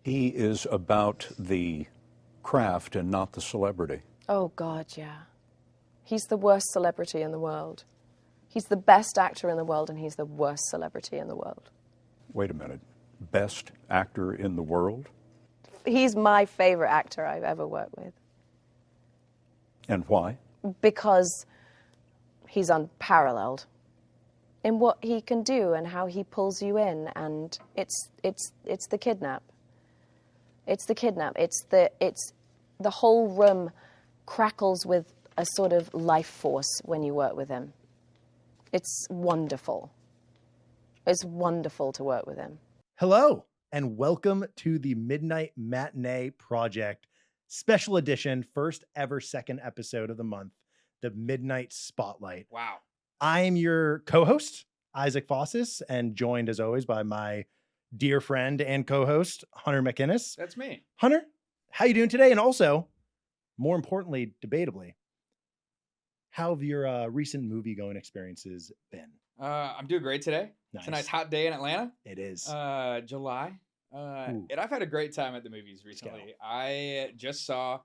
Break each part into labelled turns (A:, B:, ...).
A: He is about the craft and not the celebrity.
B: Oh, God, yeah. He's the worst celebrity in the world. He's the best actor in the world, and he's the worst celebrity in the world.
A: Wait a minute. Best actor in the world?
B: He's my favorite actor I've ever worked with.
A: And why?
B: Because he's unparalleled in what he can do and how he pulls you in, and it's the kidnap. It's the kidnap. It's the whole room crackles with a sort of life force when you work with him. It's wonderful. It's wonderful to work with him.
C: Hello, and welcome to the Midnight Matinee Project special edition, first ever second episode of the month, the Midnight Spotlight.
D: Wow.
C: I'm your co-host, Isaac Fossis, and joined as always by my dear friend and co-host, Hunter McInnes.
D: That's me.
C: Hunter, how you doing today? And also, more importantly, debatably, how have your recent movie-going experiences been?
D: I'm doing great today.
C: Nice.
D: It's a nice hot day in Atlanta.
C: It is.
D: July. And I've had a great time at the movies recently. I just saw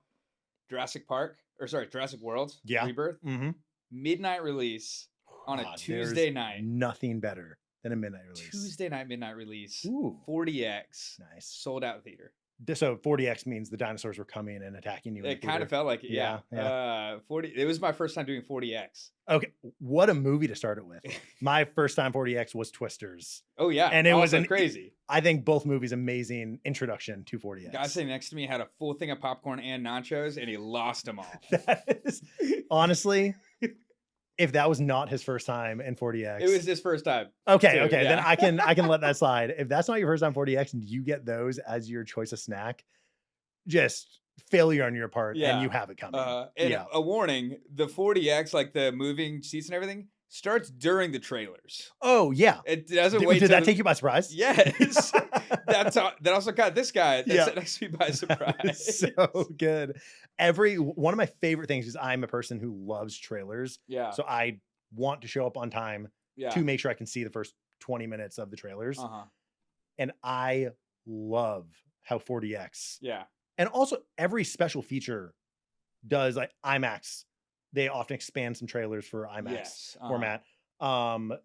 D: Jurassic World Rebirth.
C: Mm-hmm.
D: Midnight release on a Tuesday night.
C: Nothing better than a midnight release.
D: Tuesday night midnight release.
C: Ooh.
D: 40X.
C: Nice.
D: Sold out theater.
C: So 40X means the dinosaurs were coming and attacking you.
D: It kind of felt like it. Yeah. 40. It was my first time doing 40X.
C: Okay. What a movie to start it with. My first time 40X was Twisters.
D: Oh yeah.
C: And it was
D: crazy.
C: I think both movies amazing introduction to 40X.
D: Guy sitting next to me had a full thing of popcorn and nachos and he lost them all.
C: That is honestly, if that was not his first time in 40X.
D: It was his first time.
C: Okay,
D: too,
C: okay.
D: yeah.
C: Then I can let that slide. If that's not your first time 40X and you get those as your choice of snack, just failure on your part and you have it coming.
D: And a warning, the 40X, like the moving seats and everything, starts during the trailers.
C: Oh, yeah.
D: It doesn't wait.
C: Did that take you by surprise?
D: Yes. That also caught this guy that sat next to me by surprise.
C: So good. One of my favorite things is I'm a person who loves trailers.
D: Yeah.
C: So I want to show up on time to make sure I can see the first 20 minutes of the trailers.
D: Uh-huh.
C: And I love how 40X.
D: Yeah.
C: And also every special feature does like IMAX. They often expand some trailers for IMAX format.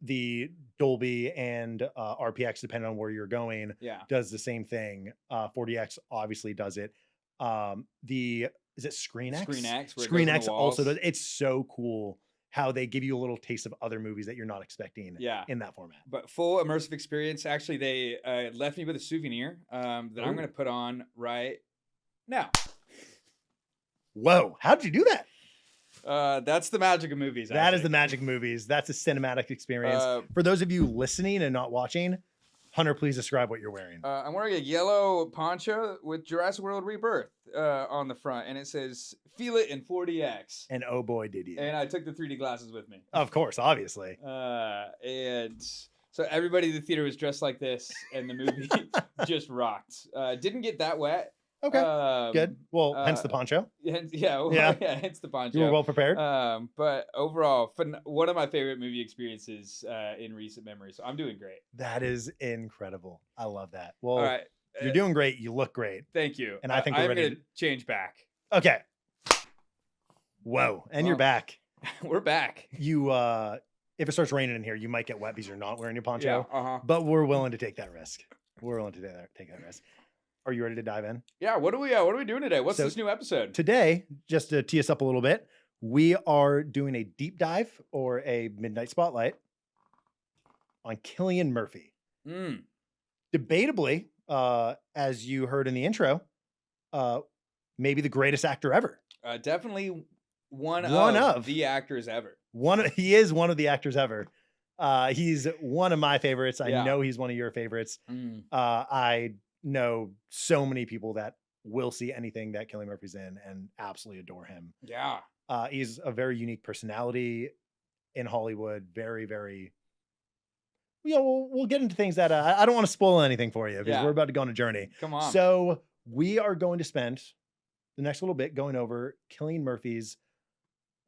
C: The Dolby and RPX, depending on where you're going, does the same thing. 40X obviously does it. Is it ScreenX? ScreenX also does. It's so cool how they give you a little taste of other movies that you're not expecting in that format.
D: But full immersive experience. Actually, they left me with a souvenir that I'm going to put on right now.
C: Whoa. How'd you do that?
D: That's the magic of movies.
C: That is the magic of movies. That's a cinematic experience. For those of you listening and not watching, Hunter, please describe what you're wearing.
D: I'm wearing a yellow poncho with Jurassic World Rebirth on the front, and it says, "Feel it in 40X."
C: And oh boy, did you.
D: And I took the 3D glasses with me.
C: Of course, obviously.
D: And so everybody in the theater was dressed like this, and the movie just rocked. Didn't get that wet.
C: Okay, good. Well, hence the poncho.
D: Hence the poncho.
C: You were well prepared.
D: But overall, one of my favorite movie experiences in recent memory. So I'm doing great.
C: That is incredible. I love that. Well,
D: all right.
C: You're doing great. You look great.
D: Thank you.
C: And I think we're ready.
D: I'm going to change back.
C: Okay. Whoa. And you're back.
D: We're back.
C: You, if it starts raining in here, you might get wet because you're not wearing your poncho.
D: Yeah,
C: But we're willing to take that risk. We're willing to take that risk. Are you ready to dive in?
D: Yeah. What are we doing today? What's this new episode?
C: Today, just to tee us up a little bit, we are doing a deep dive or a midnight spotlight on Cillian Murphy. Debatably, as you heard in the intro, maybe the greatest actor ever.
D: Definitely one of the actors ever.
C: He is one of the actors ever. He's one of my favorites. I know he's one of your favorites. I know so many people that will see anything that Cillian Murphy's in and absolutely adore him.
D: Yeah.
C: He's a very unique personality in Hollywood. Very, very, we'll get into things that I don't want to spoil anything for you because we're about to go on a journey.
D: Come on.
C: So we are going to spend the next little bit going over Cillian Murphy's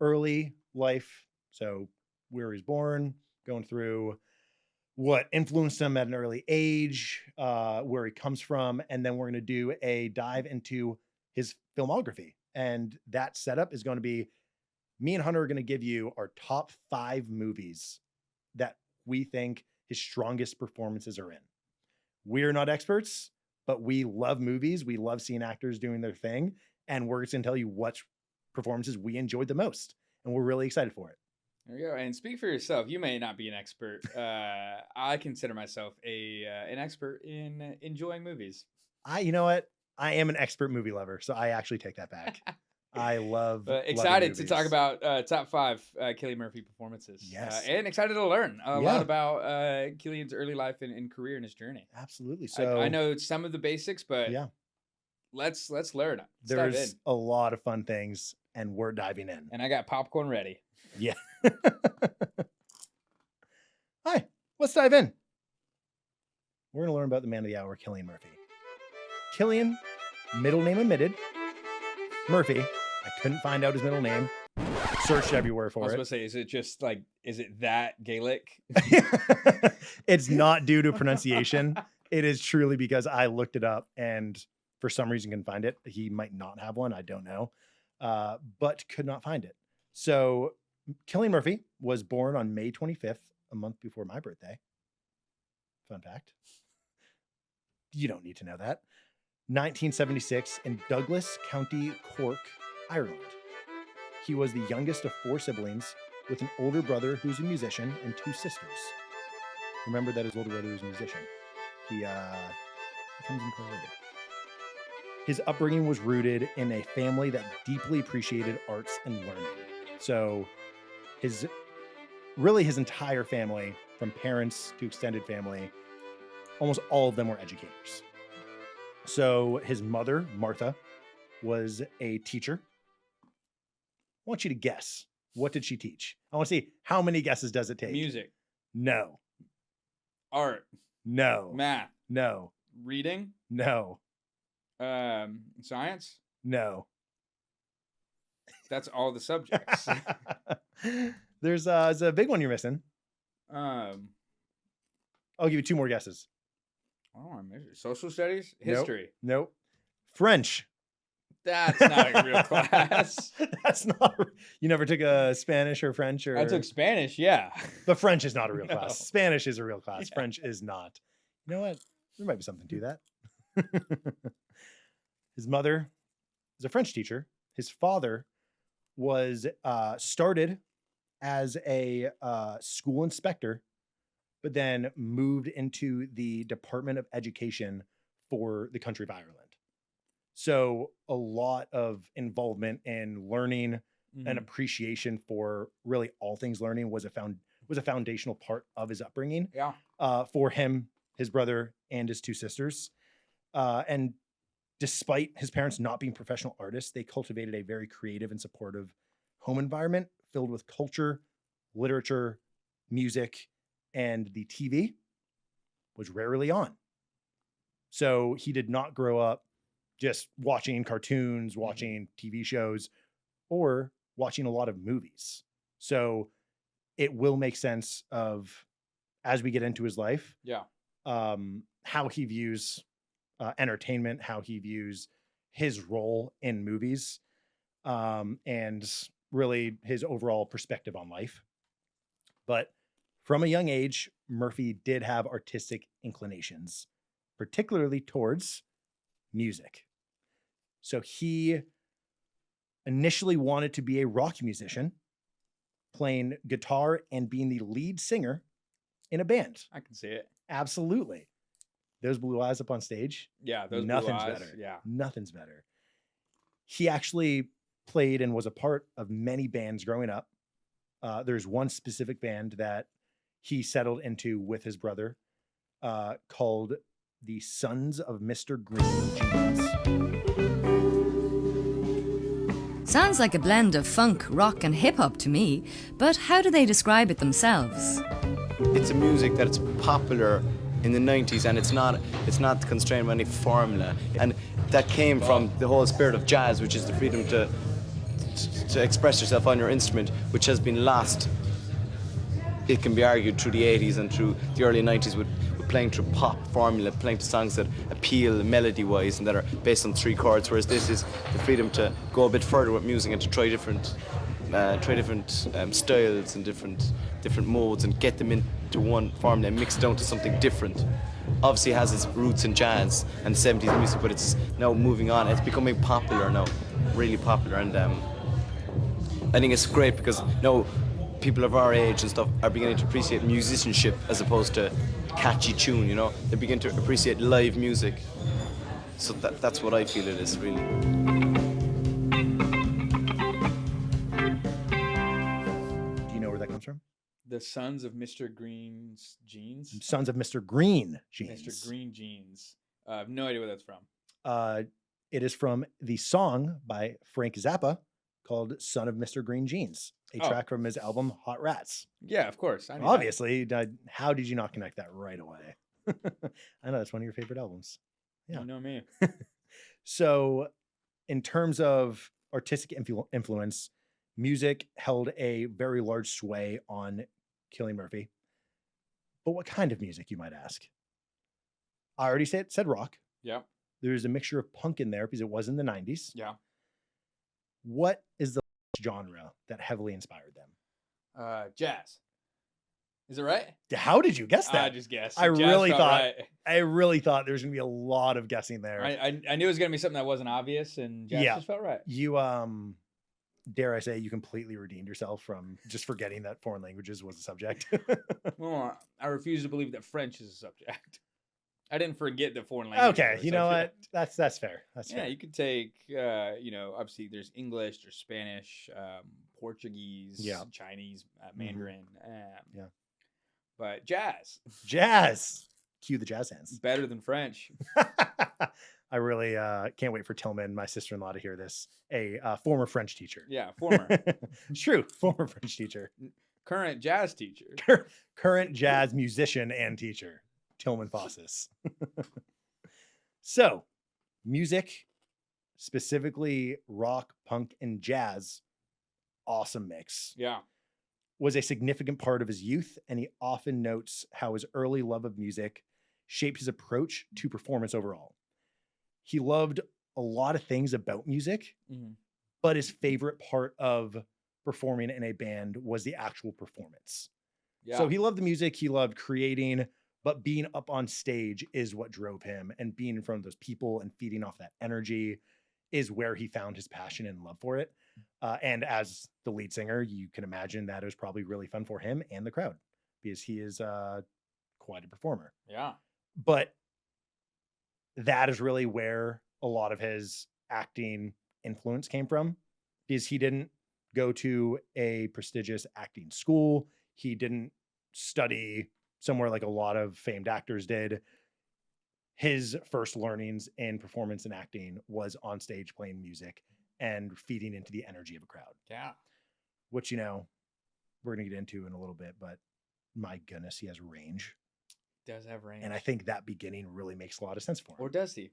C: early life. So where he's born, going through what influenced him at an early age, where he comes from, and then we're going to do a dive into his filmography. And that setup is going to be, me and Hunter are going to give you our top 5 movies that we think his strongest performances are in. We're not experts, but we love movies. We love seeing actors doing their thing. And we're going to tell you what performances we enjoyed the most. And we're really excited for it.
D: There you go. And speak for yourself. You may not be an expert. I consider myself an expert in enjoying movies.
C: You know what? I am an expert movie lover, so I actually take that back. I love.
D: Excited to talk about top 5 Cillian Murphy performances.
C: Yes,
D: and excited to learn a lot about Cillian's early life and career and his journey.
C: Absolutely. So
D: I know some of the basics, but
C: yeah,
D: let's learn.
C: There's a lot of fun things, and we're diving in.
D: And I got popcorn ready.
C: Yeah. Hi, let's dive in. We're going to learn about the man of the hour, Cillian Murphy. Cillian, middle name omitted. Murphy, I couldn't find out his middle name. Searched everywhere for it.
D: I was going to say, is it that Gaelic?
C: It's not due to pronunciation. It is truly because I looked it up and for some reason couldn't find it. He might not have one. I don't know. But could not find it. So Cillian Murphy was born on May 25th, a month before my birthday. Fun fact. You don't need to know that. 1976 in Douglas, County Cork, Ireland. He was the youngest of 4 siblings with an older brother who's a musician and 2 sisters. Remember that his older brother is a musician. He comes in later. His upbringing was rooted in a family that deeply appreciated arts and learning. So his entire family, from parents to extended family, almost all of them were educators. So his mother, Martha, was a teacher. I want you to guess. What did she teach? I want to see how many guesses does it take?
D: Music.
C: No.
D: Art.
C: No.
D: Math.
C: No.
D: Reading.
C: No.
D: Science.
C: No.
D: That's all the subjects.
C: There's a big one you're missing. I'll give you 2 more guesses.
D: Oh, I missed it. Social studies? History?
C: Nope. French.
D: That's not a real class.
C: That's not. You never took a Spanish or French or?
D: I took Spanish, yeah.
C: But French is not a real
D: No.
C: class. Spanish is a real class.
D: Yeah.
C: French is not. You know what? There might be something to that. His mother is a French teacher. His father was started as a school inspector, but then moved into the Department of Education for the country of Ireland. So a lot of involvement in learning and appreciation for really all things learning was a foundational part of his upbringing.
D: Yeah.
C: For him, his brother, and his 2 sisters. And despite his parents not being professional artists, they cultivated a very creative and supportive home environment filled with culture, literature, music, and the TV was rarely on. So he did not grow up just watching cartoons, watching TV shows, or watching a lot of movies. So it will make sense of, as we get into his life, how he views entertainment, how he views his role in movies, and really his overall perspective on life. But from a young age, Murphy did have artistic inclinations, particularly towards music. So he initially wanted to be a rock musician, playing guitar and being the lead singer in a band.
D: I can see it.
C: Absolutely. Those blue eyes up on stage.
D: Yeah, those
C: nothing's
D: blue eyes.
C: better.
D: Yeah.
C: Nothing's better. He actually played and was a part of many bands growing up. There's one specific band that he settled into with his brother called the Sons of Mr. Green Jeans.
E: Sounds like a blend of funk, rock and hip-hop to me, but how do they describe it themselves?
F: It's a music that's popular in the 90s, and it's not constrained by any formula. And that came from the whole spirit of jazz, which is the freedom to express yourself on your instrument, which has been lost it can be argued through the 80s and through the early 90s with playing through pop formula, playing to songs that appeal melody-wise and that are based on 3 chords, whereas this is the freedom to go a bit further with music and to try different styles and different modes and get them into one formula and mix it down to something different. Obviously it has its roots in jazz and 70s music, but it's now moving on. It's becoming popular now, really popular, and I think it's great because now people of our age and stuff are beginning to appreciate musicianship as opposed to catchy tune, you know. They begin to appreciate live music. So that's what I feel it is, really.
C: Do you know where that comes from?
D: The Sons of Mr. Green's Jeans.
C: Sons of Mr. Green Jeans.
D: Mr. Green Jeans. I have no idea where that's from.
C: It is from the song by Frank Zappa called Son of Mr. Green Jeans, a track from his album Hot Rats.
D: Yeah, of course. I knew
C: Obviously, how did you not connect that right away? I know that's one of your favorite albums. Yeah.
D: You know me.
C: So, in terms of artistic influence, music held a very large sway on Cillian Murphy. But what kind of music, you might ask? I already said rock.
D: Yeah.
C: There's a mixture of punk in there because it was in the 90s.
D: Yeah.
C: What is the genre that heavily inspired them?
D: Jazz. Is it right?
C: How did you guess that?
D: I just guessed.
C: I
D: Jazz
C: really
D: felt
C: thought
D: right.
C: I really thought there was gonna be a lot of guessing there.
D: I knew it was gonna be something that wasn't obvious, and Jazz just felt right.
C: You dare I say you completely redeemed yourself from just forgetting that foreign languages was a subject.
D: Well, I refuse to believe that French is a subject. I didn't forget that foreign language.
C: Okay, you know what? That's fair. That's fair.
D: You could take obviously there's English, there's Spanish, Portuguese, Chinese, Mandarin.
C: Yeah.
D: But jazz.
C: Cue the jazz hands.
D: Better than French.
C: I really can't wait for Tillman, my sister-in-law, to hear this. A former French teacher.
D: Yeah, former.
C: True, former French teacher.
D: Current jazz teacher.
C: Current jazz musician and teacher. Tillman Fossis. So, music, specifically rock, punk, and jazz, awesome mix.
D: Yeah.
C: Was a significant part of his youth, and he often notes how his early love of music shaped his approach to performance overall. He loved a lot of things about music, but his favorite part of performing in a band was the actual performance. Yeah. So he loved the music, he loved creating, but being up on stage is what drove him, and being in front of those people and feeding off that energy is where he found his passion and love for it. And as the lead singer, you can imagine that it was probably really fun for him and the crowd because he is quite a performer.
D: Yeah.
C: But that is really where a lot of his acting influence came from, because he didn't go to a prestigious acting school. He didn't study somewhere like a lot of famed actors did. His first learnings in performance and acting was on stage playing music and feeding into the energy of a crowd.
D: Yeah.
C: Which, we're going to get into in a little bit, but my goodness, he has range.
D: Does have range.
C: And I think that beginning really makes a lot of sense for him.
D: Or does he?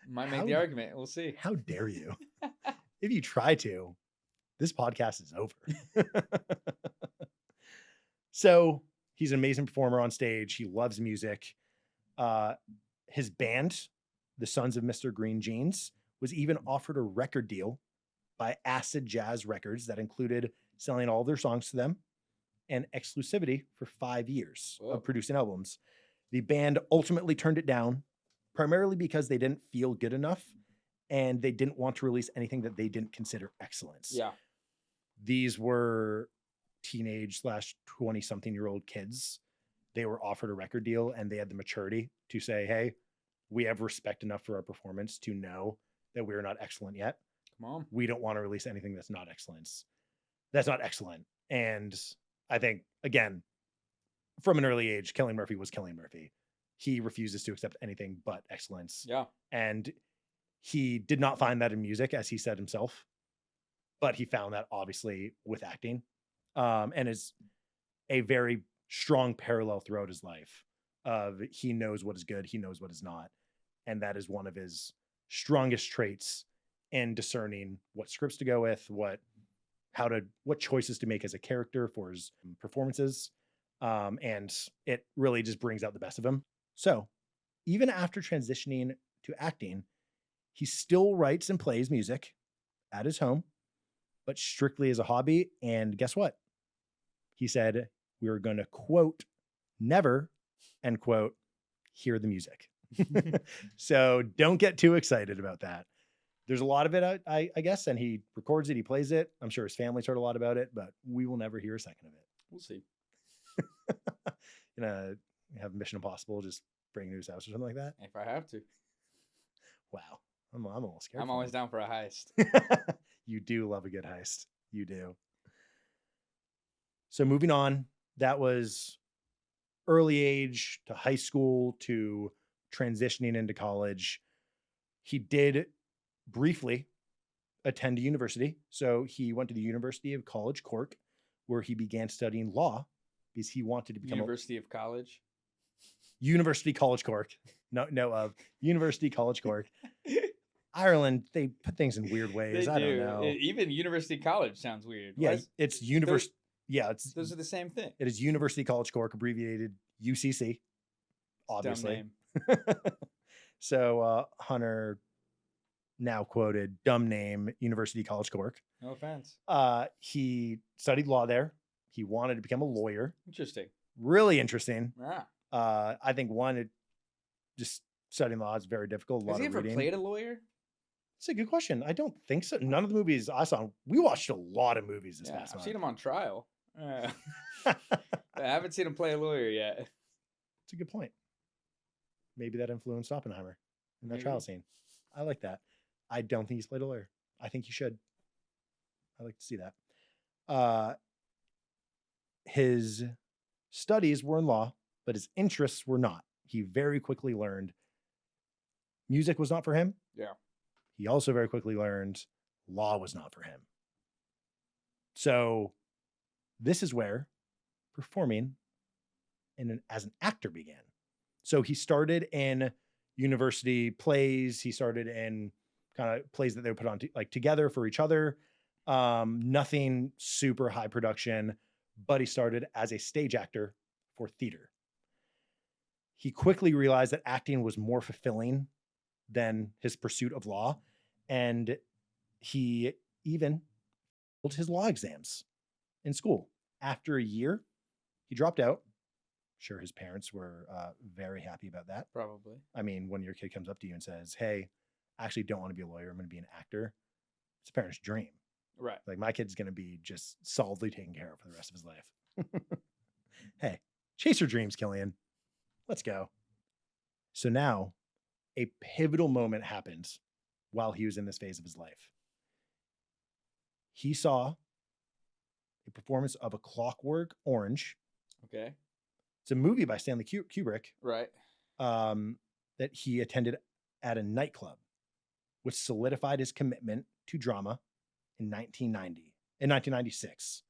D: Might make the argument. We'll see.
C: How dare you? If you try to, this podcast is over. So he's an amazing performer on stage. He loves music. His band, the Sons of Mr. Green Jeans, was even offered a record deal by Acid Jazz Records that included selling all their songs to them and exclusivity for 5 years of producing albums. The band ultimately turned it down, primarily because they didn't feel good enough and they didn't want to release anything that they didn't consider excellence.
D: Yeah.
C: These were teenage / 20-something-year-old kids. They were offered a record deal and they had the maturity to say, hey, we have respect enough for our performance to know that we're not excellent yet.
D: Come on.
C: We don't want to release anything that's not excellence. That's not excellent. And I think, again, from an early age, Cillian Murphy was Cillian Murphy. He refuses to accept anything but excellence.
D: Yeah.
C: And he did not find that in music, as he said himself, but he found that obviously with acting, and is a very strong parallel throughout his life of he knows what is good, he knows what is not. And that is one of his strongest traits in discerning what scripts to go with, what what choices to make as a character for his performances. And it really just brings out the best of him. So even after transitioning to acting, he still writes and plays music at his home, but strictly as a hobby. And guess what? He said, we were going to, quote, never, end quote, hear the music. So don't get too excited about that. There's a lot of it, I guess, and he records it, he plays it. I'm sure his family's heard a lot about it, but we will never hear a second of it.
D: We'll see.
C: Gonna have Mission Impossible just bring to his house or something like that.
D: If I have to.
C: Wow. I'm a little scared.
D: I'm always down for a heist.
C: You do love a good heist. You do. So moving on, that was early age to high school to transitioning into college. He did briefly attend a university. So he went to the University of College Cork, where he began studying law because he wanted to become
D: University of College.
C: University College Cork. University College Cork. Ireland, they put things in weird ways. I don't know.
D: Even University College sounds weird.
C: Yeah, it's university. Yeah,
D: those are the same thing.
C: It is University College Cork, abbreviated UCC. Obviously.
D: Dumb name.
C: So Hunter now quoted, dumb name, University College Cork.
D: No offense.
C: He studied law there. He wanted to become a lawyer.
D: Interesting.
C: Really interesting.
D: Yeah.
C: I think just studying law is very difficult.
D: Has he ever played a lawyer?
C: It's a good question. I don't think so. None of the movies I saw. We watched a lot of movies this past month.
D: I've seen him on trial. I haven't seen him play a lawyer yet.
C: It's a good point. Maybe that influenced Oppenheimer in that trial scene. I like that. I don't think he's played a lawyer. I think he should. I'd like to see that. His studies were in law, but his interests were not. He very quickly learned music was not for him.
D: Yeah.
C: He also very quickly learned law was not for him. So this is where performing as an actor began. So he started in university plays. He started in kind of plays that they would put on together for each other. Nothing super high production, but he started as a stage actor for theater. He quickly realized that acting was more fulfilling than his pursuit of law. And he even failed his law exams in school. After a year, he dropped out. Sure, his parents were very happy about that.
D: Probably.
C: I mean, when your kid comes up to you and says, hey, I actually don't want to be a lawyer. I'm going to be an actor. It's a parent's dream.
D: Right.
C: Like, my kid's going to be just solidly taken care of for the rest of his life. Hey, chase your dreams, Cillian. Let's go. So now a pivotal moment happens while he was in this phase of his life. He saw a performance of A Clockwork Orange.
D: Okay.
C: It's a movie by Stanley Kubrick.
D: Right.
C: That he attended at a nightclub, which solidified his commitment to drama in 1996.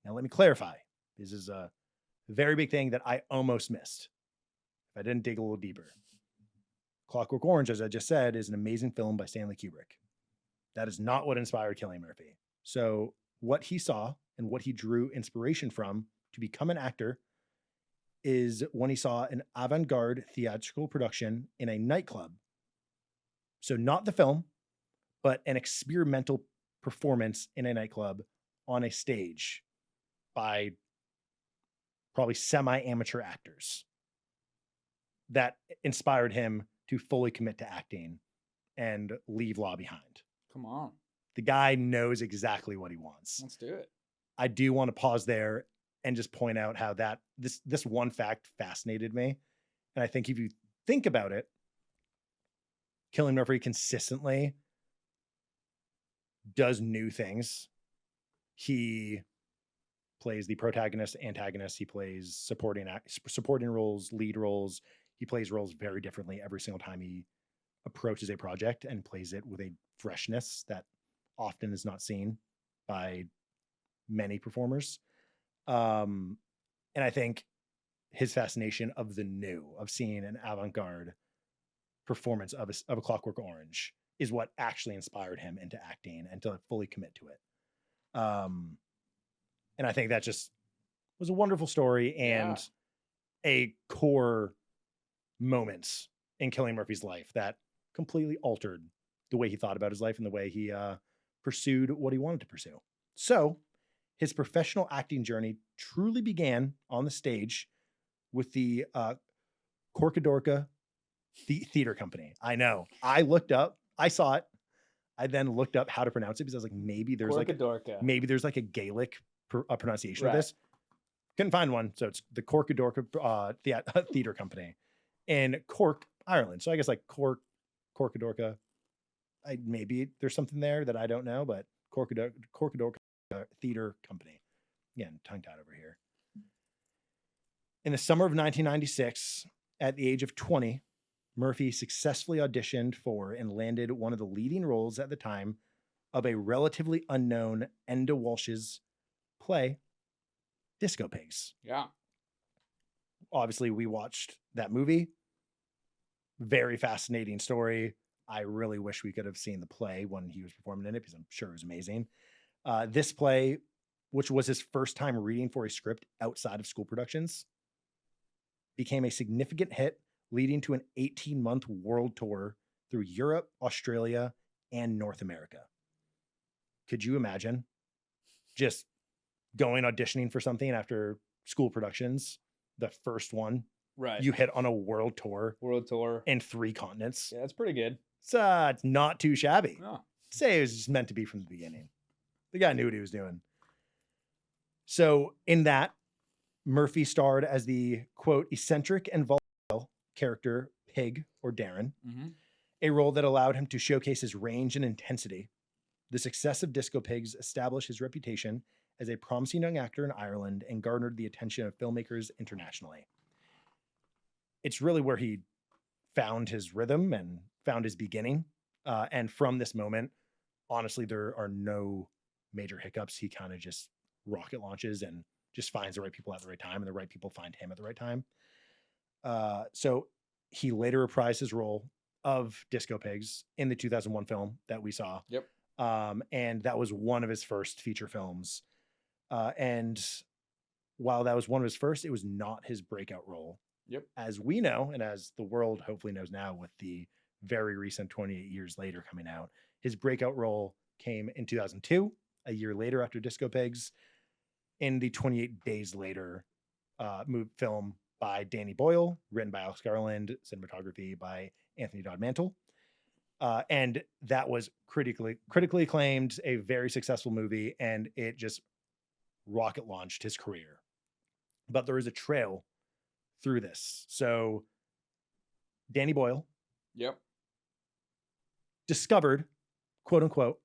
C: Now, let me clarify. This is a very big thing that I almost missed if I didn't dig a little deeper. Clockwork Orange, as I just said, is an amazing film by Stanley Kubrick. That is not what inspired Cillian Murphy. So what he saw and what he drew inspiration from to become an actor is when he saw an avant-garde theatrical production in a nightclub. So not the film, but an experimental performance in a nightclub on a stage by probably semi-amateur actors. That inspired him to fully commit to acting and leave law behind.
D: Come on.
C: The guy knows exactly what he wants.
D: Let's do it.
C: I do want to pause there and just point out how that this one fact fascinated me. And I think if you think about it, Cillian Murphy consistently does new things. He plays the protagonist, antagonist. He plays supporting roles, lead roles. He plays roles very differently every single time he approaches a project and plays it with a freshness that often is not seen by many performers. And I think his fascination of the new, of seeing an avant-garde performance of A Clockwork Orange is what actually inspired him into acting and to fully commit to it. And I think that just was a wonderful story and a core moments in Cillian Murphy's life that completely altered the way he thought about his life and the way he pursued what he wanted to pursue. So his professional acting journey truly began on the stage with the Corcadorca Theater Company. I know. I looked up, I saw it. I then looked up how to pronounce it because I was like, maybe there's like a Gaelic pronunciation of this. Couldn't find one. So it's the Corcadorca Theater Company in Cork, Ireland. So I guess like Corcadorca. Maybe there's something there that I don't know, but Corcadorca Theater Company. Again, tongue-tied over here. In the summer of 1996, at the age of 20, Murphy successfully auditioned for and landed one of the leading roles at the time of a relatively unknown Enda Walsh's play, Disco Pigs.
D: Yeah.
C: Obviously, we watched that movie. Very fascinating story. I really wish we could have seen the play when he was performing in it because I'm sure it was amazing. This play, which was his first time reading for a script outside of school productions, became a significant hit, leading to an 18-month world tour through Europe, Australia, and North America. Could you imagine just going auditioning for something after school productions, the first one,
D: right?
C: You hit on a world tour in 3 continents.
D: Yeah, that's pretty good.
C: It's not too shabby.
D: No.
C: Say it was just meant to be from the beginning. The guy knew what he was doing. So in that, Murphy starred as the, quote, eccentric and volatile character Pig, or Darren, a role that allowed him to showcase his range and intensity. The success of Disco Pigs established his reputation as a promising young actor in Ireland and garnered the attention of filmmakers internationally. It's really where he found his rhythm and found his beginning. And from this moment, honestly, there are no major hiccups. He kind of just rocket launches and just finds the right people at the right time, and the right people find him at the right time. So he later reprised his role of Disco Pigs in the 2001 film that we saw.
D: Yep.
C: And that was one of his first feature films. And while that was one of his first, it was not his breakout role.
D: Yep.
C: As we know, and as the world hopefully knows now with the very recent 28 years later coming out, his breakout role came in 2002, a year later after Disco Pigs, in the 28 Days Later film by Danny Boyle, written by Alex Garland, cinematography by Anthony Dodd Mantle. And that was critically acclaimed, a very successful movie, and it just rocket launched his career. But there is a trail through this. So Danny Boyle discovered, quote unquote,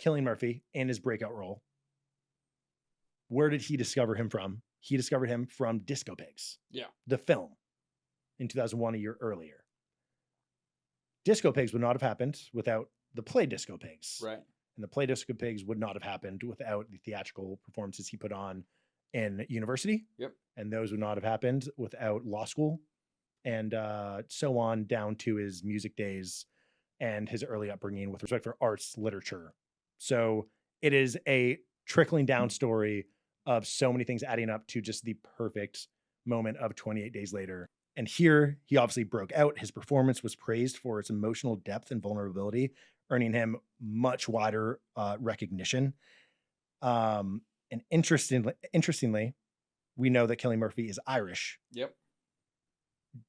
C: Cillian Murphy in his breakout role. Where did he discover him from? He discovered him from Disco Pigs.
D: Yeah.
C: The film in 2001, a year earlier. Disco Pigs would not have happened without the play Disco Pigs.
D: Right.
C: And the play Disco Pigs would not have happened without the theatrical performances he put on in university.
D: Yep.
C: And those would not have happened without law school, and so on down to his music days and his early upbringing with respect for arts, literature. So it is a trickling down story of so many things adding up to just the perfect moment of 28 Days Later. And here he obviously broke out. His performance was praised for its emotional depth and vulnerability, earning him much wider recognition. And interestingly, we know that Cillian Murphy is Irish.
D: Yep.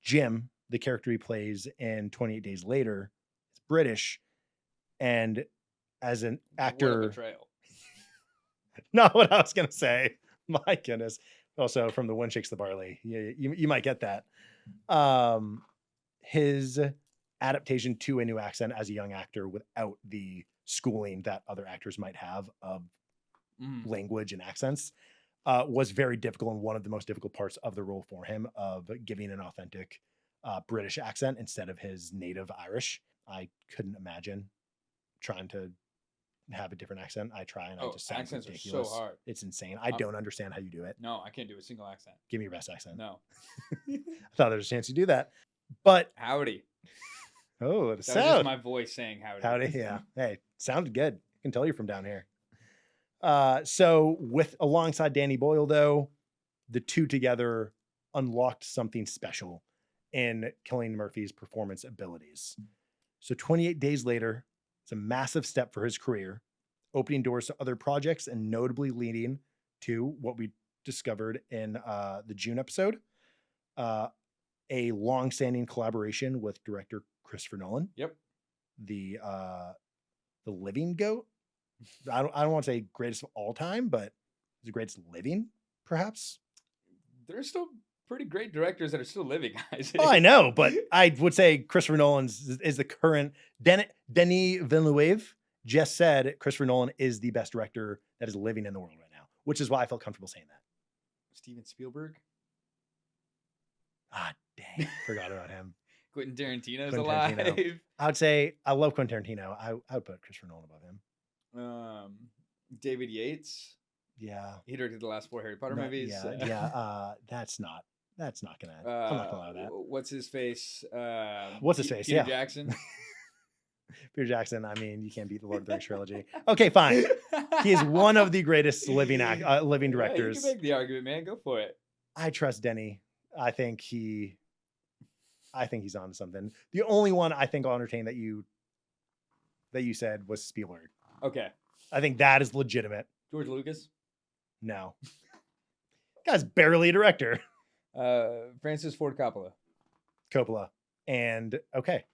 C: Jim, the character he plays in 28 Days Later, is British. And as an actor...
D: What a betrayal.
C: Not what I was going to say. My goodness. Also, from The Wind Shakes the Barley. You might get that. His adaptation to a new accent as a young actor without the schooling that other actors might have of language and accents was very difficult, and one of the most difficult parts of the role for him of giving an authentic British accent instead of his native Irish. I couldn't imagine trying to have a different accent. I try and I just sound
D: accents
C: ridiculous.
D: Are so hard.
C: It's insane. I don't understand how you do it.
D: No, I can't do a single accent.
C: Give me your best accent.
D: No.
C: I thought there was a chance you do that. But
D: howdy.
C: Oh,
D: that was just my voice saying howdy.
C: Howdy, yeah. Hey, sounded good. I can tell you're from down here. So alongside Danny Boyle, though, the two together unlocked something special in Cillian Murphy's performance abilities. So 28 days later, it's a massive step for his career, opening doors to other projects and notably leading to what we discovered in the June episode, a long-standing collaboration with director Christopher Nolan.
D: Yep.
C: The living GOAT. I don't want to say greatest of all time, but the greatest living, perhaps.
D: There's still pretty great directors that are still living, guys.
C: Oh, I know, but I would say Christopher Nolan's is the current. Denis Villeneuve just said Christopher Nolan is the best director that is living in the world right now, which is why I felt comfortable saying that.
D: Steven Spielberg.
C: Ah, dang, forgot about him.
D: Quentin Tarantino's
C: Quentin
D: alive.
C: Tarantino. I would say I love Quentin Tarantino. I would put Christopher Nolan above him.
D: David Yates.
C: Yeah,
D: he directed the last 4 Harry Potter movies.
C: Yeah. That's not gonna. I'm not gonna allow that.
D: What's his face?
C: What's his face?
D: Peter Jackson.
C: Peter Jackson. I mean, you can't beat the Lord of the Rings trilogy. Okay, fine. He is one of the greatest living directors.
D: You can make the argument, man. Go for it.
C: I trust Denny. I think he's on something. The only one I think I'll entertain that you said was Spielberg.
D: Okay.
C: I think that is legitimate.
D: George Lucas?
C: No. Guy's barely a director.
D: Francis Ford
C: Coppola. And okay.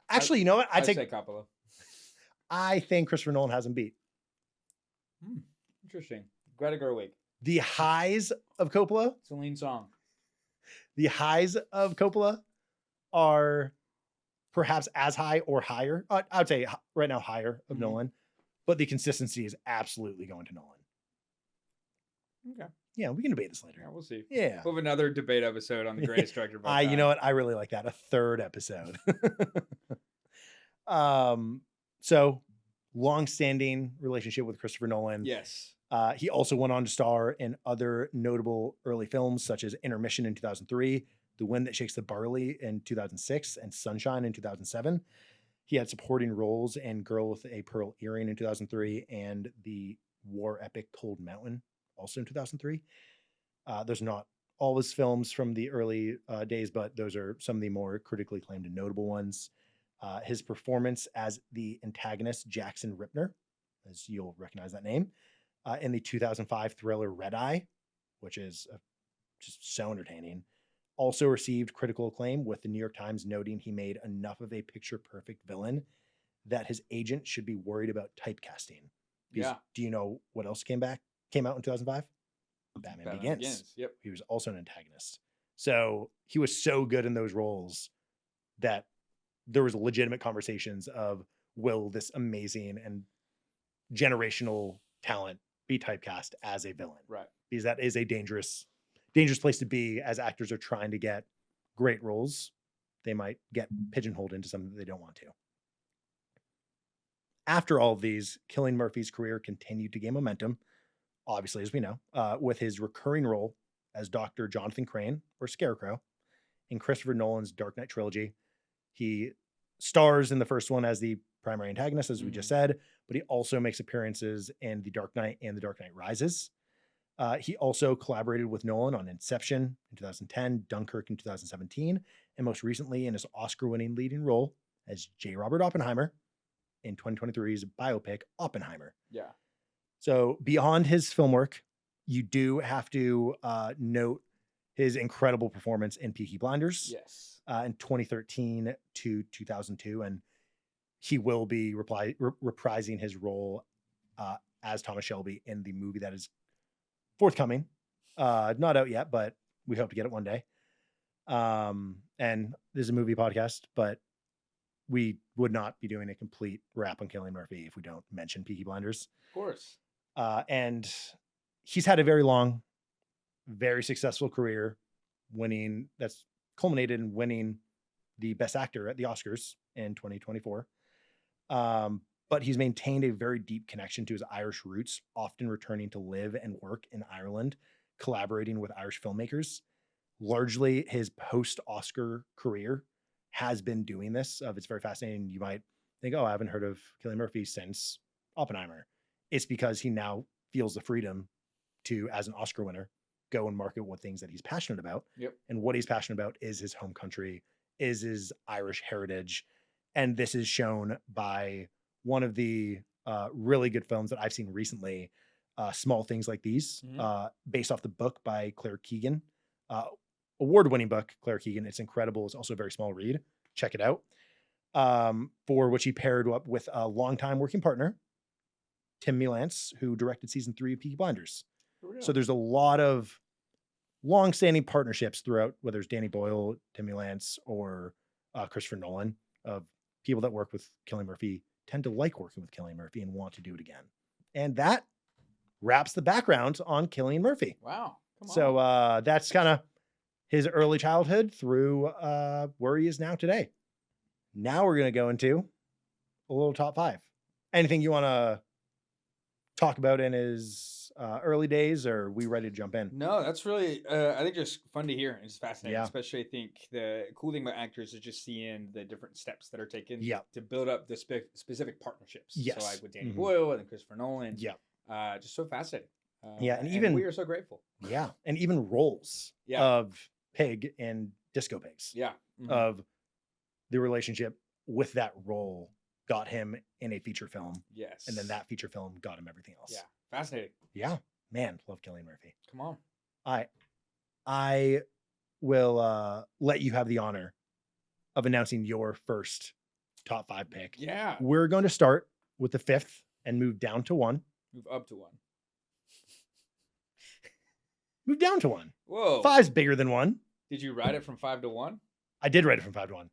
C: Actually, you know what?
D: I'd say Coppola.
C: I think Christopher Nolan has him beat.
D: Interesting. Greta Gerwig.
C: The highs of Coppola.
D: Celine Song.
C: The highs of Coppola are perhaps as high or higher. I would say right now higher of Nolan, but the consistency is absolutely going to Nolan.
D: Okay.
C: Yeah, we can debate this later.
D: Yeah, we'll see.
C: Yeah.
D: We'll have another debate episode on the greatest director.
C: You know what? I really like that. A third episode. So long-standing relationship with Christopher Nolan.
D: Yes.
C: He also went on to star in other notable early films such as Intermission in 2003, The Wind That Shakes the Barley in 2006, and Sunshine in 2007. He had supporting roles in Girl with a Pearl Earring in 2003 and the war epic Cold Mountain, also in 2003. Those are not all his films from the early days, but those are some of the more critically acclaimed and notable ones. His performance as the antagonist, Jackson Ripner, as you'll recognize that name, in the 2005 thriller Red Eye, which is just so entertaining, also received critical acclaim, with the New York Times noting he made enough of a picture-perfect villain that his agent should be worried about typecasting. Because, do you know what else came out in 2005? Batman Begins.
D: Yep.
C: He was also an antagonist. So he was so good in those roles that there was legitimate conversations of, will this amazing and generational talent be typecast as a villain?
D: Right.
C: Because that is a dangerous place to be as actors are trying to get great roles. They might get pigeonholed into something that they don't want to. After all of these, Cillian Murphy's career continued to gain momentum, obviously, as we know, with his recurring role as Dr. Jonathan Crane, or Scarecrow, in Christopher Nolan's Dark Knight trilogy. He stars in the first one as the primary antagonist, as we just said, but he also makes appearances in The Dark Knight and The Dark Knight Rises. He also collaborated with Nolan on Inception in 2010, Dunkirk in 2017, and most recently in his Oscar-winning leading role as J. Robert Oppenheimer in 2023's biopic Oppenheimer.
D: Yeah.
C: So beyond his film work, you do have to note his incredible performance in Peaky Blinders.
D: Yes.
C: In 2013 to 2002, and he will be reprising his role as Thomas Shelby in the movie that is forthcoming. Not out yet, but we hope to get it one day. And this is a movie podcast, but we would not be doing a complete wrap on Cillian Murphy if we don't mention Peaky Blinders.
D: Of course.
C: And he's had a very long, very successful career, that's culminated in winning the Best Actor at the Oscars in 2024. But he's maintained a very deep connection to his Irish roots, often returning to live and work in Ireland, collaborating with Irish filmmakers. Largely, his post-Oscar career has been doing this. It's very fascinating. You might think, oh, I haven't heard of Cillian Murphy since Oppenheimer. It's because he now feels the freedom to, as an Oscar winner, go and market what things that he's passionate about.
D: Yep.
C: And what he's passionate about is his home country, is his Irish heritage. And this is shown by one of the really good films that I've seen recently, Small Things Like These, based off the book by Claire Keegan, award-winning book, Claire Keegan. It's incredible. It's also a very small read. Check it out. For which he paired up with a longtime working partner, Tim Milance, who directed season 3 of Peaky Blinders. So there's a lot of long-standing partnerships throughout, whether it's Danny Boyle, Tim Milance, or Christopher Nolan, of people that work with Cillian Murphy tend to like working with Cillian Murphy and want to do it again. And that wraps the background on Cillian Murphy.
D: Wow. Come on.
C: So that's kind of his early childhood through where he is now today. Now we're going to go into a little top 5. Anything you want to talk about in his early days, or are we ready to jump in?
D: No, that's really, I think, just fun to hear. It's fascinating.
C: Yeah.
D: Especially, I think the cool thing about actors is just seeing the different steps that are taken
C: Yeah.
D: to build up the specific partnerships.
C: Yes.
D: So, like with Danny
C: Mhm.
D: Boyle and Christopher Nolan.
C: Yeah.
D: Just so fascinating.
C: Yeah, and even-
D: we are so grateful.
C: Yeah. And even roles
D: Yeah.
C: of Pig and Disco Pigs,
D: Yeah. Mhm.
C: of the relationship with that role got him in a feature film.
D: Yes.
C: And then that feature film got him everything else.
D: Yeah. Fascinating.
C: Yeah. Man, love Cillian Murphy.
D: Come on.
C: I will let you have the honor of announcing your first top 5 pick.
D: Yeah.
C: We're going to start with the 5th and move down to 1.
D: Move up to 1.
C: Move down to 1.
D: Whoa.
C: 5's bigger than 1.
D: Did you write it from 5 to 1?
C: I did write it from 5 to 1.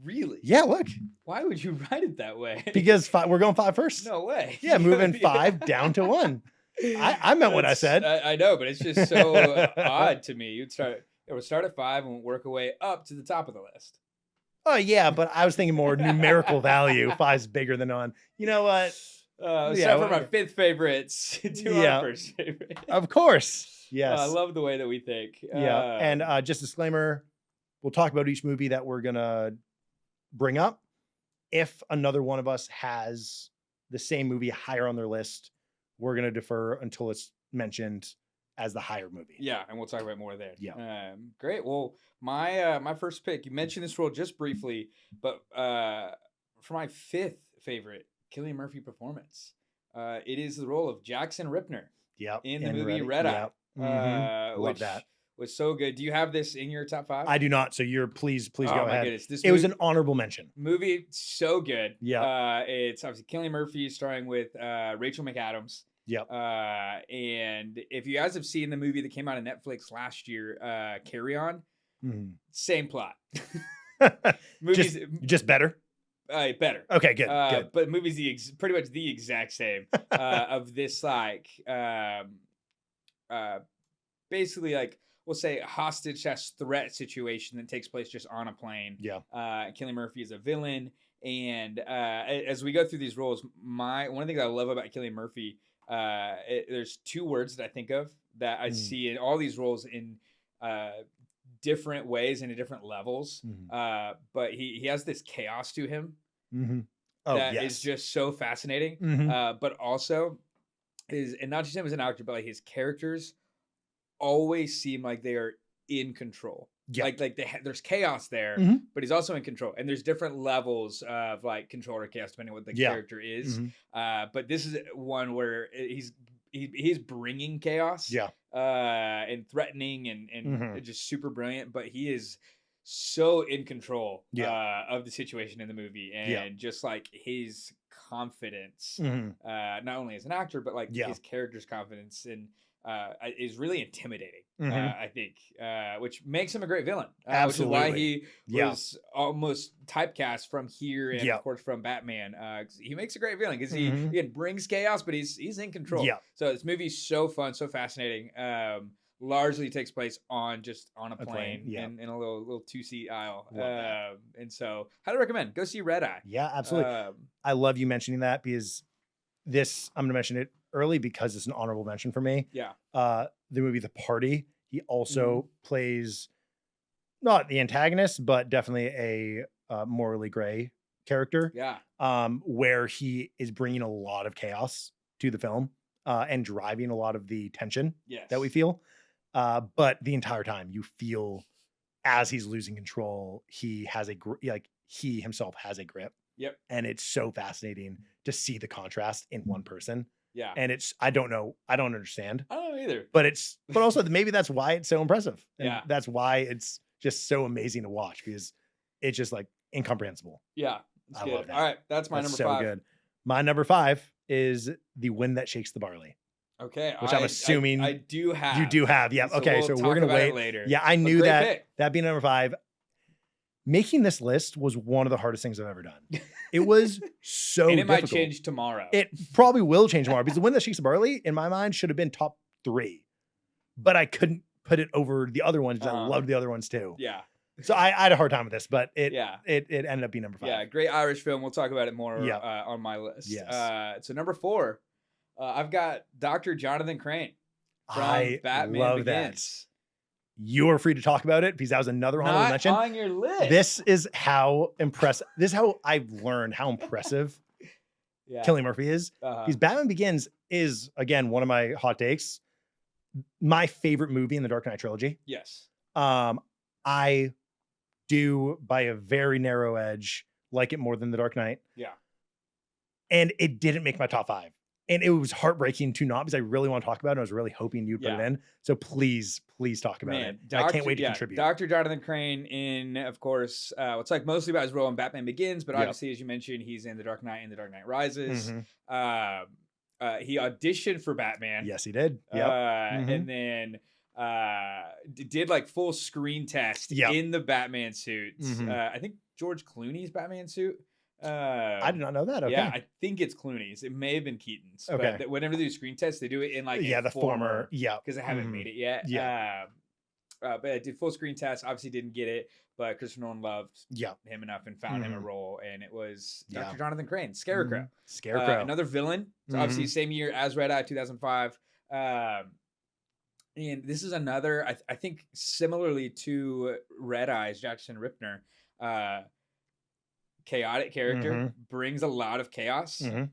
D: Really?
C: Yeah, look.
D: Why would you write it that way?
C: Because we're going 5 first.
D: No way.
C: Yeah, moving 5 down to 1. I meant what I said.
D: I know, but it's just so odd to me. It would start at 5 and work our way up to the top of the list.
C: Oh, yeah, but I was thinking more numerical value. 5's bigger than 1. You know what?
D: Except for my 5th favorites to our first favorite.
C: Of course. Yes.
D: I love the way that we think.
C: Yeah. And just disclaimer, we'll talk about each movie that we're going to bring up. If another one of us has the same movie higher on their list, we're going to defer until it's mentioned as the higher movie.
D: Yeah, and we'll talk about more there.
C: Yeah.
D: Great. Well, my first pick, you mentioned this role just briefly, but for my 5th favorite Cillian Murphy performance, it is the role of Jackson Ripner.
C: Yep.
D: In the movie Red Eye.
C: Yep. Love
D: Which
C: that.
D: Was so good. Do you have this in your top 5?
C: I do not. So you're please
D: Oh,
C: go
D: my
C: ahead.
D: goodness.
C: It was an honorable mention.
D: Movie so good.
C: Yeah.
D: It's obviously Cillian Murphy starring with Rachel McAdams.
C: Yep.
D: And if you guys have seen the movie that came out on Netflix last year, Carry On, same plot. Movies
C: just better.
D: Better.
C: Okay, good.
D: But movies pretty much the exact same of this basically like we'll say a hostage/threat situation that takes place just on a plane.
C: Yeah.
D: Cillian Murphy is a villain, and as we go through these roles, one of the things I love about Cillian Murphy, there's 2 words that I think of that I see in all these roles in different ways and at different levels. But he has this chaos to him that is just so fascinating. But also and not just him as an actor, but like his characters always seem like they are in control. Yeah. Like there's chaos there, but he's also in control. And there's different levels of like control or chaos depending on what the character is. But this is one where he's bringing chaos.
C: Yeah.
D: And threatening and just super brilliant. But he is so in control of the situation in the movie, and just like his confidence, not only as an actor, but like his character's confidence and is really intimidating, I think, which makes him a great villain.
C: Absolutely.
D: Which is why he was almost typecast from here and of course from Batman. He makes a great villain because he again brings chaos, but he's in control. Yeah. So this movie's so fun, so fascinating. Largely takes place on a plane in a little 2-seat aisle. And so highly recommend. Go see Red Eye.
C: Yeah, absolutely. I love you mentioning that because I'm going to mention it early because it's an honorable mention for me.
D: Yeah.
C: The movie The Party, he also plays not the antagonist, but definitely a morally gray character.
D: Yeah.
C: Where he is bringing a lot of chaos to the film. and driving a lot of the tension
D: Yes.
C: that we feel. But the entire time you feel as he's losing control, he has he himself has a grip.
D: Yep.
C: And it's so fascinating to see the contrast in one person.
D: Yeah.
C: And I don't understand.
D: I don't know either.
C: But also maybe that's why it's so impressive. And
D: Yeah.
C: that's why it's just so amazing to watch, because it's just like incomprehensible.
D: Yeah.
C: I
D: Good.
C: love that.
D: All right. That's my number 5.
C: Good. My number 5 is The Wind That Shakes the Barley.
D: Okay.
C: Which I'm assuming
D: I do have.
C: You do have. Yeah. Okay.
D: we'll
C: So
D: talk
C: we're going to
D: about it
C: wait
D: later.
C: Yeah. I
D: But
C: knew
D: great
C: that
D: pick.
C: that being number 5, making this list was one of the hardest things I've ever done. It was so
D: And it might
C: difficult.
D: change tomorrow.
C: It probably will change tomorrow, because The Wind That Shakes the Barley, in my mind, should have been top 3, but I couldn't put it over the other ones because I loved the other ones too.
D: Yeah.
C: So I had a hard time with this, but it
D: Yeah.
C: it ended up being number 5.
D: Yeah. Great Irish film. We'll talk about it more
C: Yeah.
D: on my list.
C: Yes.
D: So number 4, I've got Dr. Jonathan Crane from
C: I
D: Batman
C: love
D: Begins.
C: that. You are free to talk about it, because that was another honorable
D: Not
C: mention.
D: on your list.
C: This is how impressive. This is how I've learned how impressive
D: Yeah.
C: Cillian Murphy is.
D: Uh-huh.
C: Because Batman Begins is, again, one of my hot takes. My favorite movie in the Dark Knight trilogy.
D: Yes.
C: I do, by a very narrow edge, like it more than the Dark Knight.
D: Yeah.
C: And it didn't make my top 5. And it was heartbreaking to not, because I really want to talk about it. And I was really hoping you'd put it in. So please talk about it. I can't wait to contribute.
D: Dr. Jonathan Crane in, of course, it's like mostly about his role in Batman Begins, but
C: Yep.
D: obviously, as you mentioned, he's in The Dark Knight and The Dark Knight Rises.
C: Mhm.
D: He auditioned for Batman.
C: Yes, he did. Yep.
D: And then did like full screen test
C: Yep.
D: in the Batman suits.
C: Mhm.
D: I think George Clooney's Batman suit.
C: I did not know that. Okay.
D: Yeah, I think it's Clooney's. It may have been Keaton's.
C: Okay.
D: But whenever they do screen tests, they do it in like
C: the former. Yeah.
D: because I haven't
C: Mhm.
D: made it yet.
C: Yeah.
D: But I did full screen test. Obviously, didn't get it, but Christopher Nolan loved
C: Yeah.
D: him enough and found him a
C: Mhm.
D: role, and it was
C: Yeah.
D: Dr. Jonathan Crane, Scarecrow.
C: Mhm. Scarecrow.
D: Another villain. So obviously, same year as Red Eye, 2005. And this is another, I think, similarly to Red Eyes, Jackson Ripner, chaotic character, brings a lot of chaos.
C: Mhm.